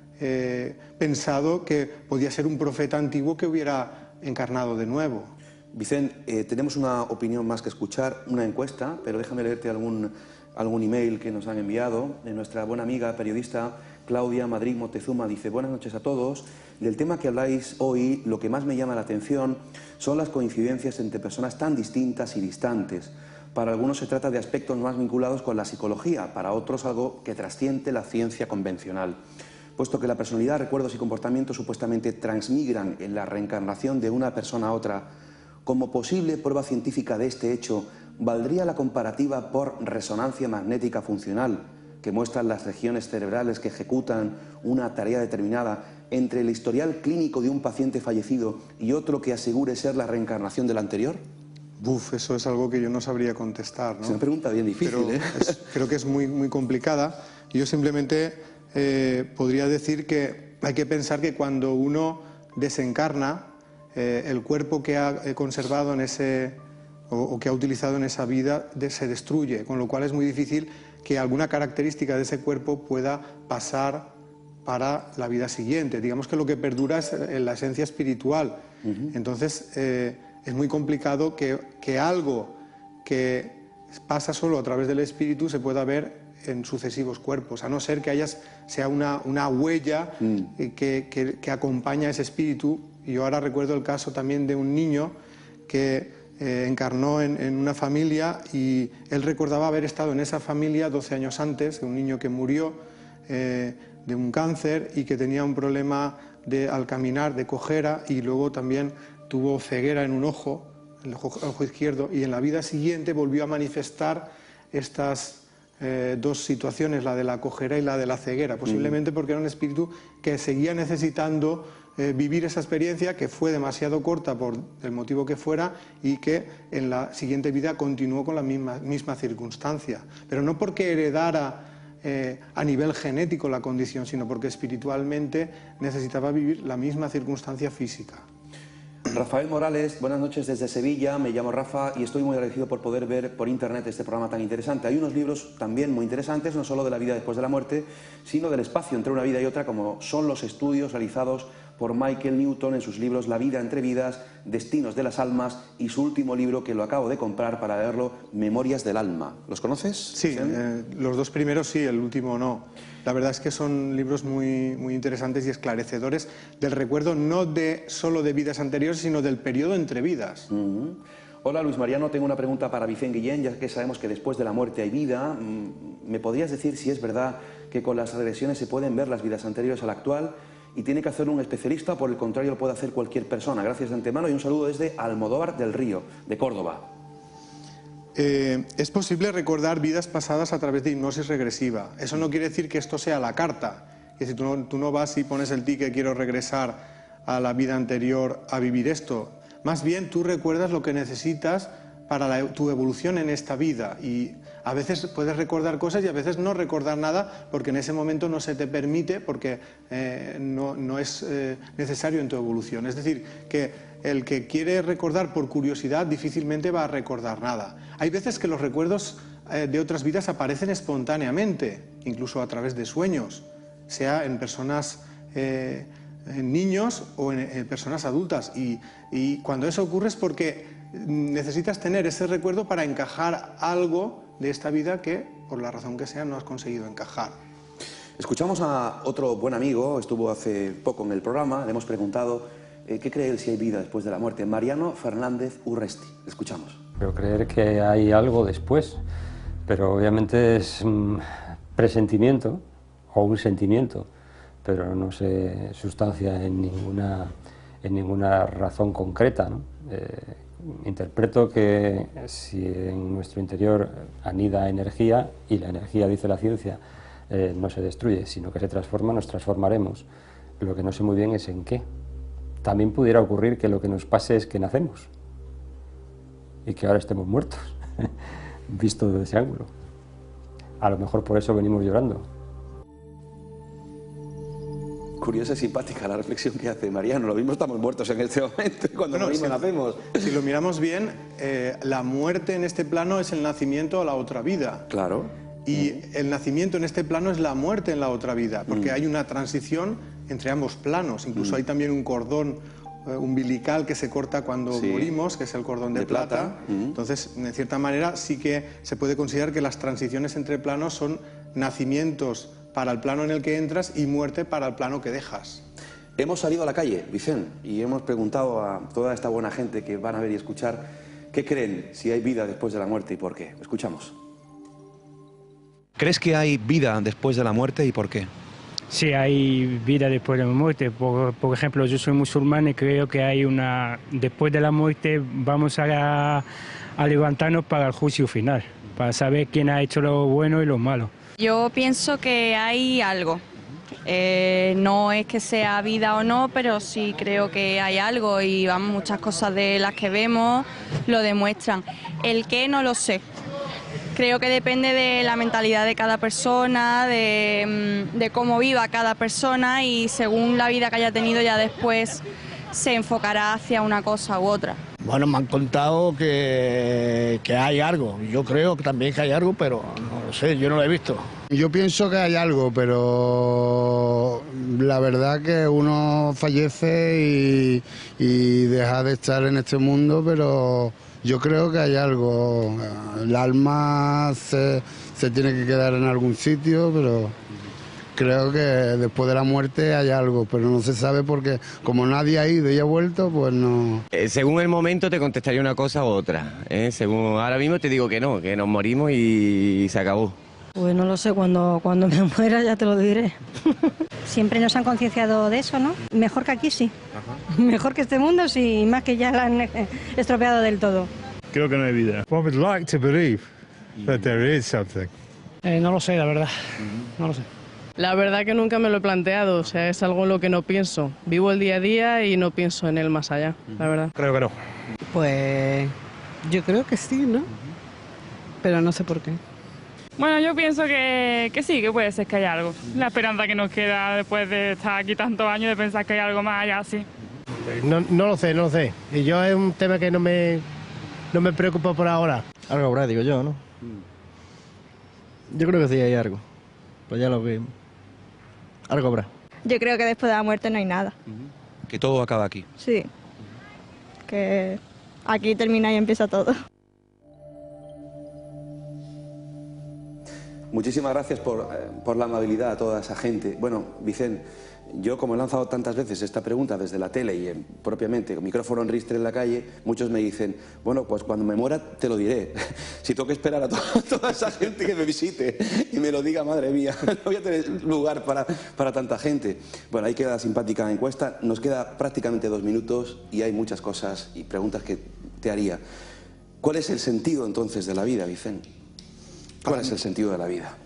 pensado que podía ser un profeta antiguo que hubiera encarnado de nuevo. Vicente, tenemos una opinión más que escuchar, una encuesta, pero déjame leerte algún email que nos han enviado. Nuestra buena amiga periodista Claudia Madrid Moctezuma dice: buenas noches a todos. Del tema que habláis hoy, lo que más me llama la atención son las coincidencias entre personas tan distintas y distantes. Para algunos se trata de aspectos más vinculados con la psicología, para otros algo que trasciende la ciencia convencional. Puesto que la personalidad, recuerdos y comportamientos supuestamente transmigran en la reencarnación de una persona a otra, como posible prueba científica de este hecho, ¿valdría la comparativa por resonancia magnética funcional, que muestran las regiones cerebrales que ejecutan una tarea determinada, entre el historial clínico de un paciente fallecido y otro que asegure ser la reencarnación del anterior? Eso es algo que yo no sabría contestar, ¿no? Es una pregunta bien difícil, pero creo que es muy complicada. Yo simplemente podría decir que hay que pensar que cuando uno desencarna, el cuerpo que ha conservado en ese o que ha utilizado en esa vida se destruye, con lo cual es muy difícil que alguna característica de ese cuerpo pueda pasar para la vida siguiente. Digamos que lo que perdura es la esencia espiritual. Entonces es muy complicado que algo que pasa solo a través del espíritu se pueda ver en sucesivos cuerpos, a no ser que sea una huella que acompaña a ese espíritu. Y yo ahora recuerdo el caso también de un niño que encarnó en una familia y él recordaba haber estado en esa familia 12 años antes, un niño que murió de un cáncer y que tenía un problema al caminar de cojera, y luego también tuvo ceguera en un ojo, el ojo izquierdo, y en la vida siguiente volvió a manifestar estas dos situaciones, la de la cojera y la de la ceguera, posiblemente porque era un espíritu que seguía necesitando vivir esa experiencia que fue demasiado corta por el motivo que fuera y que en la siguiente vida continuó con la misma circunstancia. Pero no porque heredara a nivel genético la condición, sino porque espiritualmente necesitaba vivir la misma circunstancia física. Rafael Morales, buenas noches desde Sevilla, me llamo Rafa y estoy muy agradecido por poder ver por internet este programa tan interesante. Hay unos libros también muy interesantes, no solo de la vida después de la muerte, sino del espacio entre una vida y otra, como son los estudios realizados por Michael Newton en sus libros La vida entre vidas, Destinos de las almas y su último libro, que lo acabo de comprar para leerlo, Memorias del alma. ¿Los conoces? Sí, los dos primeros sí, el último no. La verdad es que son libros muy interesantes y esclarecedores del recuerdo, no solo de vidas anteriores, sino del periodo entre vidas. Hola Luis Mariano, tengo una pregunta para Vicente Guillén, ya que sabemos que después de la muerte hay vida. ¿Me podrías decir si es verdad que con las regresiones se pueden ver las vidas anteriores a la actual y tiene que hacerlo un especialista o por el contrario lo puede hacer cualquier persona? Gracias de antemano y un saludo desde Almodóvar del Río, de Córdoba. Es posible recordar vidas pasadas a través de hipnosis regresiva. Eso no quiere decir que esto sea la carta, que si tú no vas y pones el ticket quiero regresar a la vida anterior a vivir esto. Más bien tú recuerdas lo que necesitas para tu evolución en esta vida y a veces puedes recordar cosas y a veces no recordar nada porque en ese momento no se te permite, porque no es necesario en tu evolución. Es decir, que el que quiere recordar por curiosidad difícilmente va a recordar nada. Hay veces que los recuerdos de otras vidas aparecen espontáneamente, incluso a través de sueños, sea en personas, en niños o en personas adultas. Y cuando eso ocurre es porque necesitas tener ese recuerdo para encajar algo de esta vida que, por la razón que sea, no has conseguido encajar. Escuchamos a otro buen amigo, estuvo hace poco en el programa, le hemos preguntado ¿qué cree él si hay vida después de la muerte? Mariano Fernández Urresti. Le escuchamos. Creo creer que hay algo después, pero obviamente es un presentimiento o un sentimiento, pero no se sustancia en ninguna razón concreta, ¿no? Interpreto que si en nuestro interior anida energía, y la energía, dice la ciencia, no se destruye, sino que se transforma, nos transformaremos. Lo que no sé muy bien es en qué. También pudiera ocurrir que lo que nos pase es que nacemos y que ahora estemos muertos, visto desde ese ángulo. A lo mejor por eso venimos llorando. Curiosa y simpática la reflexión que hace Mariano. Lo mismo estamos muertos en este momento y cuando morimos nacemos. Si lo miramos bien, la muerte en este plano es el nacimiento a la otra vida. Claro. Y el nacimiento en este plano es la muerte en la otra vida, porque hay una transición entre ambos planos. Incluso hay también un cordón umbilical que se corta cuando morimos, que es el cordón de plata. Entonces, en cierta manera, sí que se puede considerar que las transiciones entre planos son nacimientos para el plano en el que entras y muerte para el plano que dejas. Hemos salido a la calle, Vicente, y hemos preguntado a toda esta buena gente que van a ver y escuchar qué creen si hay vida después de la muerte y por qué. Escuchamos. ¿Crees que hay vida después de la muerte y por qué? Sí, hay vida después de la muerte. Por ejemplo, yo soy musulmán y creo que hay una... Después de la muerte vamos a levantarnos para el juicio final, para saber quién ha hecho lo bueno y lo malo. Yo pienso que hay algo. No es que sea vida o no, pero sí creo que hay algo y vamos, muchas cosas de las que vemos lo demuestran. El qué no lo sé. Creo que depende de la mentalidad de cada persona, de cómo viva cada persona y según la vida que haya tenido ya después se enfocará hacia una cosa u otra. Bueno, me han contado que hay algo. Yo creo que también que hay algo, pero no lo sé, yo no lo he visto. Yo pienso que hay algo, pero la verdad que uno fallece y deja de estar en este mundo, pero yo creo que hay algo. El alma se tiene que quedar en algún sitio, pero creo que después de la muerte hay algo, pero no se sabe porque como nadie ha ido y ha vuelto, pues no. Según el momento te contestaría una cosa u otra. Según ahora mismo te digo que no, que nos morimos y se acabó. Pues no lo sé, cuando me muera ya te lo diré. Siempre nos han concienciado de eso, ¿no? Mejor que aquí sí. Ajá. Mejor que este mundo sí, más que ya la han estropeado del todo. Creo que no hay vida. One would like to believe that there is something. No lo sé, la verdad. No lo sé. La verdad que nunca me lo he planteado, o sea, es algo en lo que no pienso. Vivo el día a día y no pienso en el más allá, la verdad. Creo que no. Pues yo creo que sí, ¿no? Pero no sé por qué. Bueno, yo pienso que sí, que puede ser que haya algo. La esperanza que nos queda después de estar aquí tantos años, de pensar que hay algo más allá, sí. No lo sé. Y yo es un tema que no me preocupa por ahora. Algo habrá, digo yo, ¿no? Yo creo que sí hay algo. Pues ya lo que... Algo habrá. Yo creo que después de la muerte no hay nada. Que todo acaba aquí. Sí. Que aquí termina y empieza todo. Muchísimas gracias por la amabilidad a toda esa gente. Bueno, Vicente, yo como he lanzado tantas veces esta pregunta desde la tele y propiamente con micrófono en ristre en la calle, muchos me dicen, bueno, pues cuando me muera te lo diré. Si tengo que esperar a toda esa gente que me visite y me lo diga, madre mía, no voy a tener lugar para tanta gente. Bueno, ahí queda la simpática encuesta. Nos queda prácticamente 2 minutos y hay muchas cosas y preguntas que te haría. ¿Cuál es el sentido entonces de la vida, Vicente? ¿Cuál es el sentido de la vida?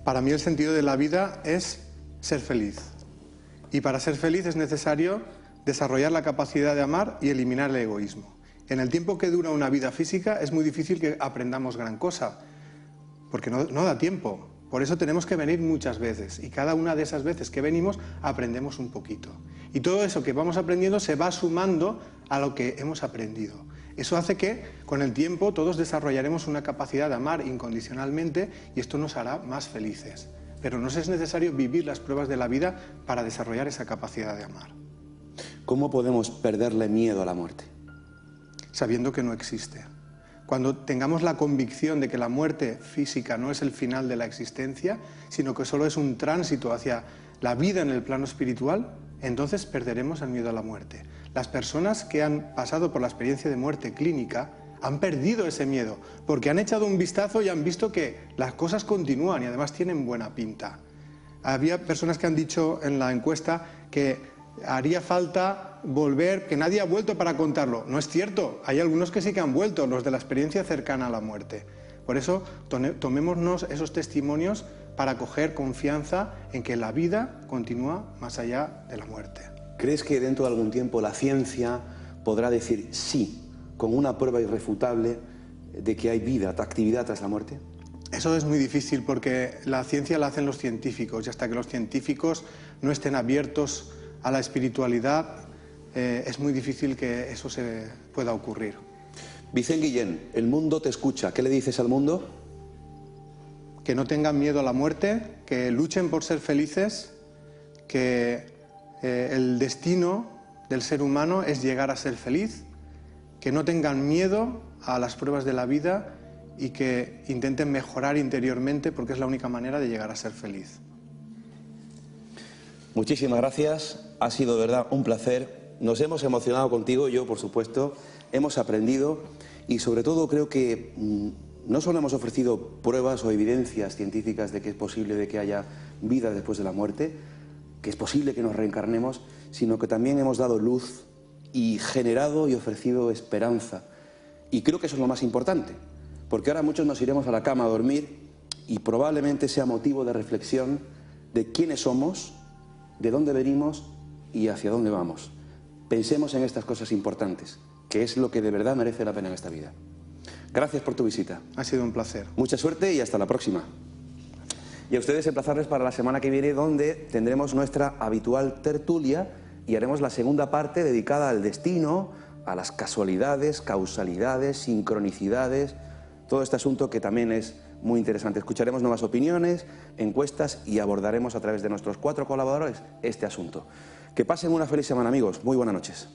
Para mí el sentido de la vida es ser feliz. Y para ser feliz es necesario desarrollar la capacidad de amar y eliminar el egoísmo. En el tiempo que dura una vida física es muy difícil que aprendamos gran cosa, porque no da tiempo. Por eso tenemos que venir muchas veces y cada una de esas veces que venimos aprendemos un poquito. Y todo eso que vamos aprendiendo se va sumando a lo que hemos aprendido. Eso hace que, con el tiempo, todos desarrollaremos una capacidad de amar incondicionalmente y esto nos hará más felices. Pero nos es necesario vivir las pruebas de la vida para desarrollar esa capacidad de amar. ¿Cómo podemos perderle miedo a la muerte? Sabiendo que no existe. Cuando tengamos la convicción de que la muerte física no es el final de la existencia, sino que solo es un tránsito hacia la vida en el plano espiritual, entonces perderemos el miedo a la muerte. Las personas que han pasado por la experiencia de muerte clínica han perdido ese miedo, porque han echado un vistazo y han visto que las cosas continúan y además tienen buena pinta. Había personas que han dicho en la encuesta que haría falta volver, que nadie ha vuelto para contarlo. No es cierto, hay algunos que sí que han vuelto, los de la experiencia cercana a la muerte. Por eso tomémonos esos testimonios para coger confianza en que la vida continúa más allá de la muerte. ¿Crees que dentro de algún tiempo la ciencia podrá decir sí, con una prueba irrefutable de que hay vida, actividad tras la muerte? Eso es muy difícil porque la ciencia la hacen los científicos y hasta que los científicos no estén abiertos a la espiritualidad es muy difícil que eso se pueda ocurrir. Vicente Guillén, el mundo te escucha. ¿Qué le dices al mundo? Que no tengan miedo a la muerte, que luchen por ser felices, que el destino del ser humano es llegar a ser feliz, que no tengan miedo a las pruebas de la vida y que intenten mejorar interiormente porque es la única manera de llegar a ser feliz. Muchísimas gracias, ha sido de verdad un placer, nos hemos emocionado contigo, yo por supuesto, hemos aprendido y sobre todo creo que no solo hemos ofrecido pruebas o evidencias científicas de que es posible de que haya vida después de la muerte, que es posible que nos reencarnemos, sino que también hemos dado luz y generado y ofrecido esperanza. Y creo que eso es lo más importante, porque ahora muchos nos iremos a la cama a dormir y probablemente sea motivo de reflexión de quiénes somos, de dónde venimos y hacia dónde vamos. Pensemos en estas cosas importantes, que es lo que de verdad merece la pena en esta vida. Gracias por tu visita. Ha sido un placer. Mucha suerte y hasta la próxima. Y a ustedes emplazarles para la semana que viene, donde tendremos nuestra habitual tertulia y haremos la segunda parte dedicada al destino, a las casualidades, causalidades, sincronicidades, todo este asunto que también es muy interesante. Escucharemos nuevas opiniones, encuestas y abordaremos a través de nuestros 4 colaboradores este asunto. Que pasen una feliz semana, amigos. Muy buenas noches.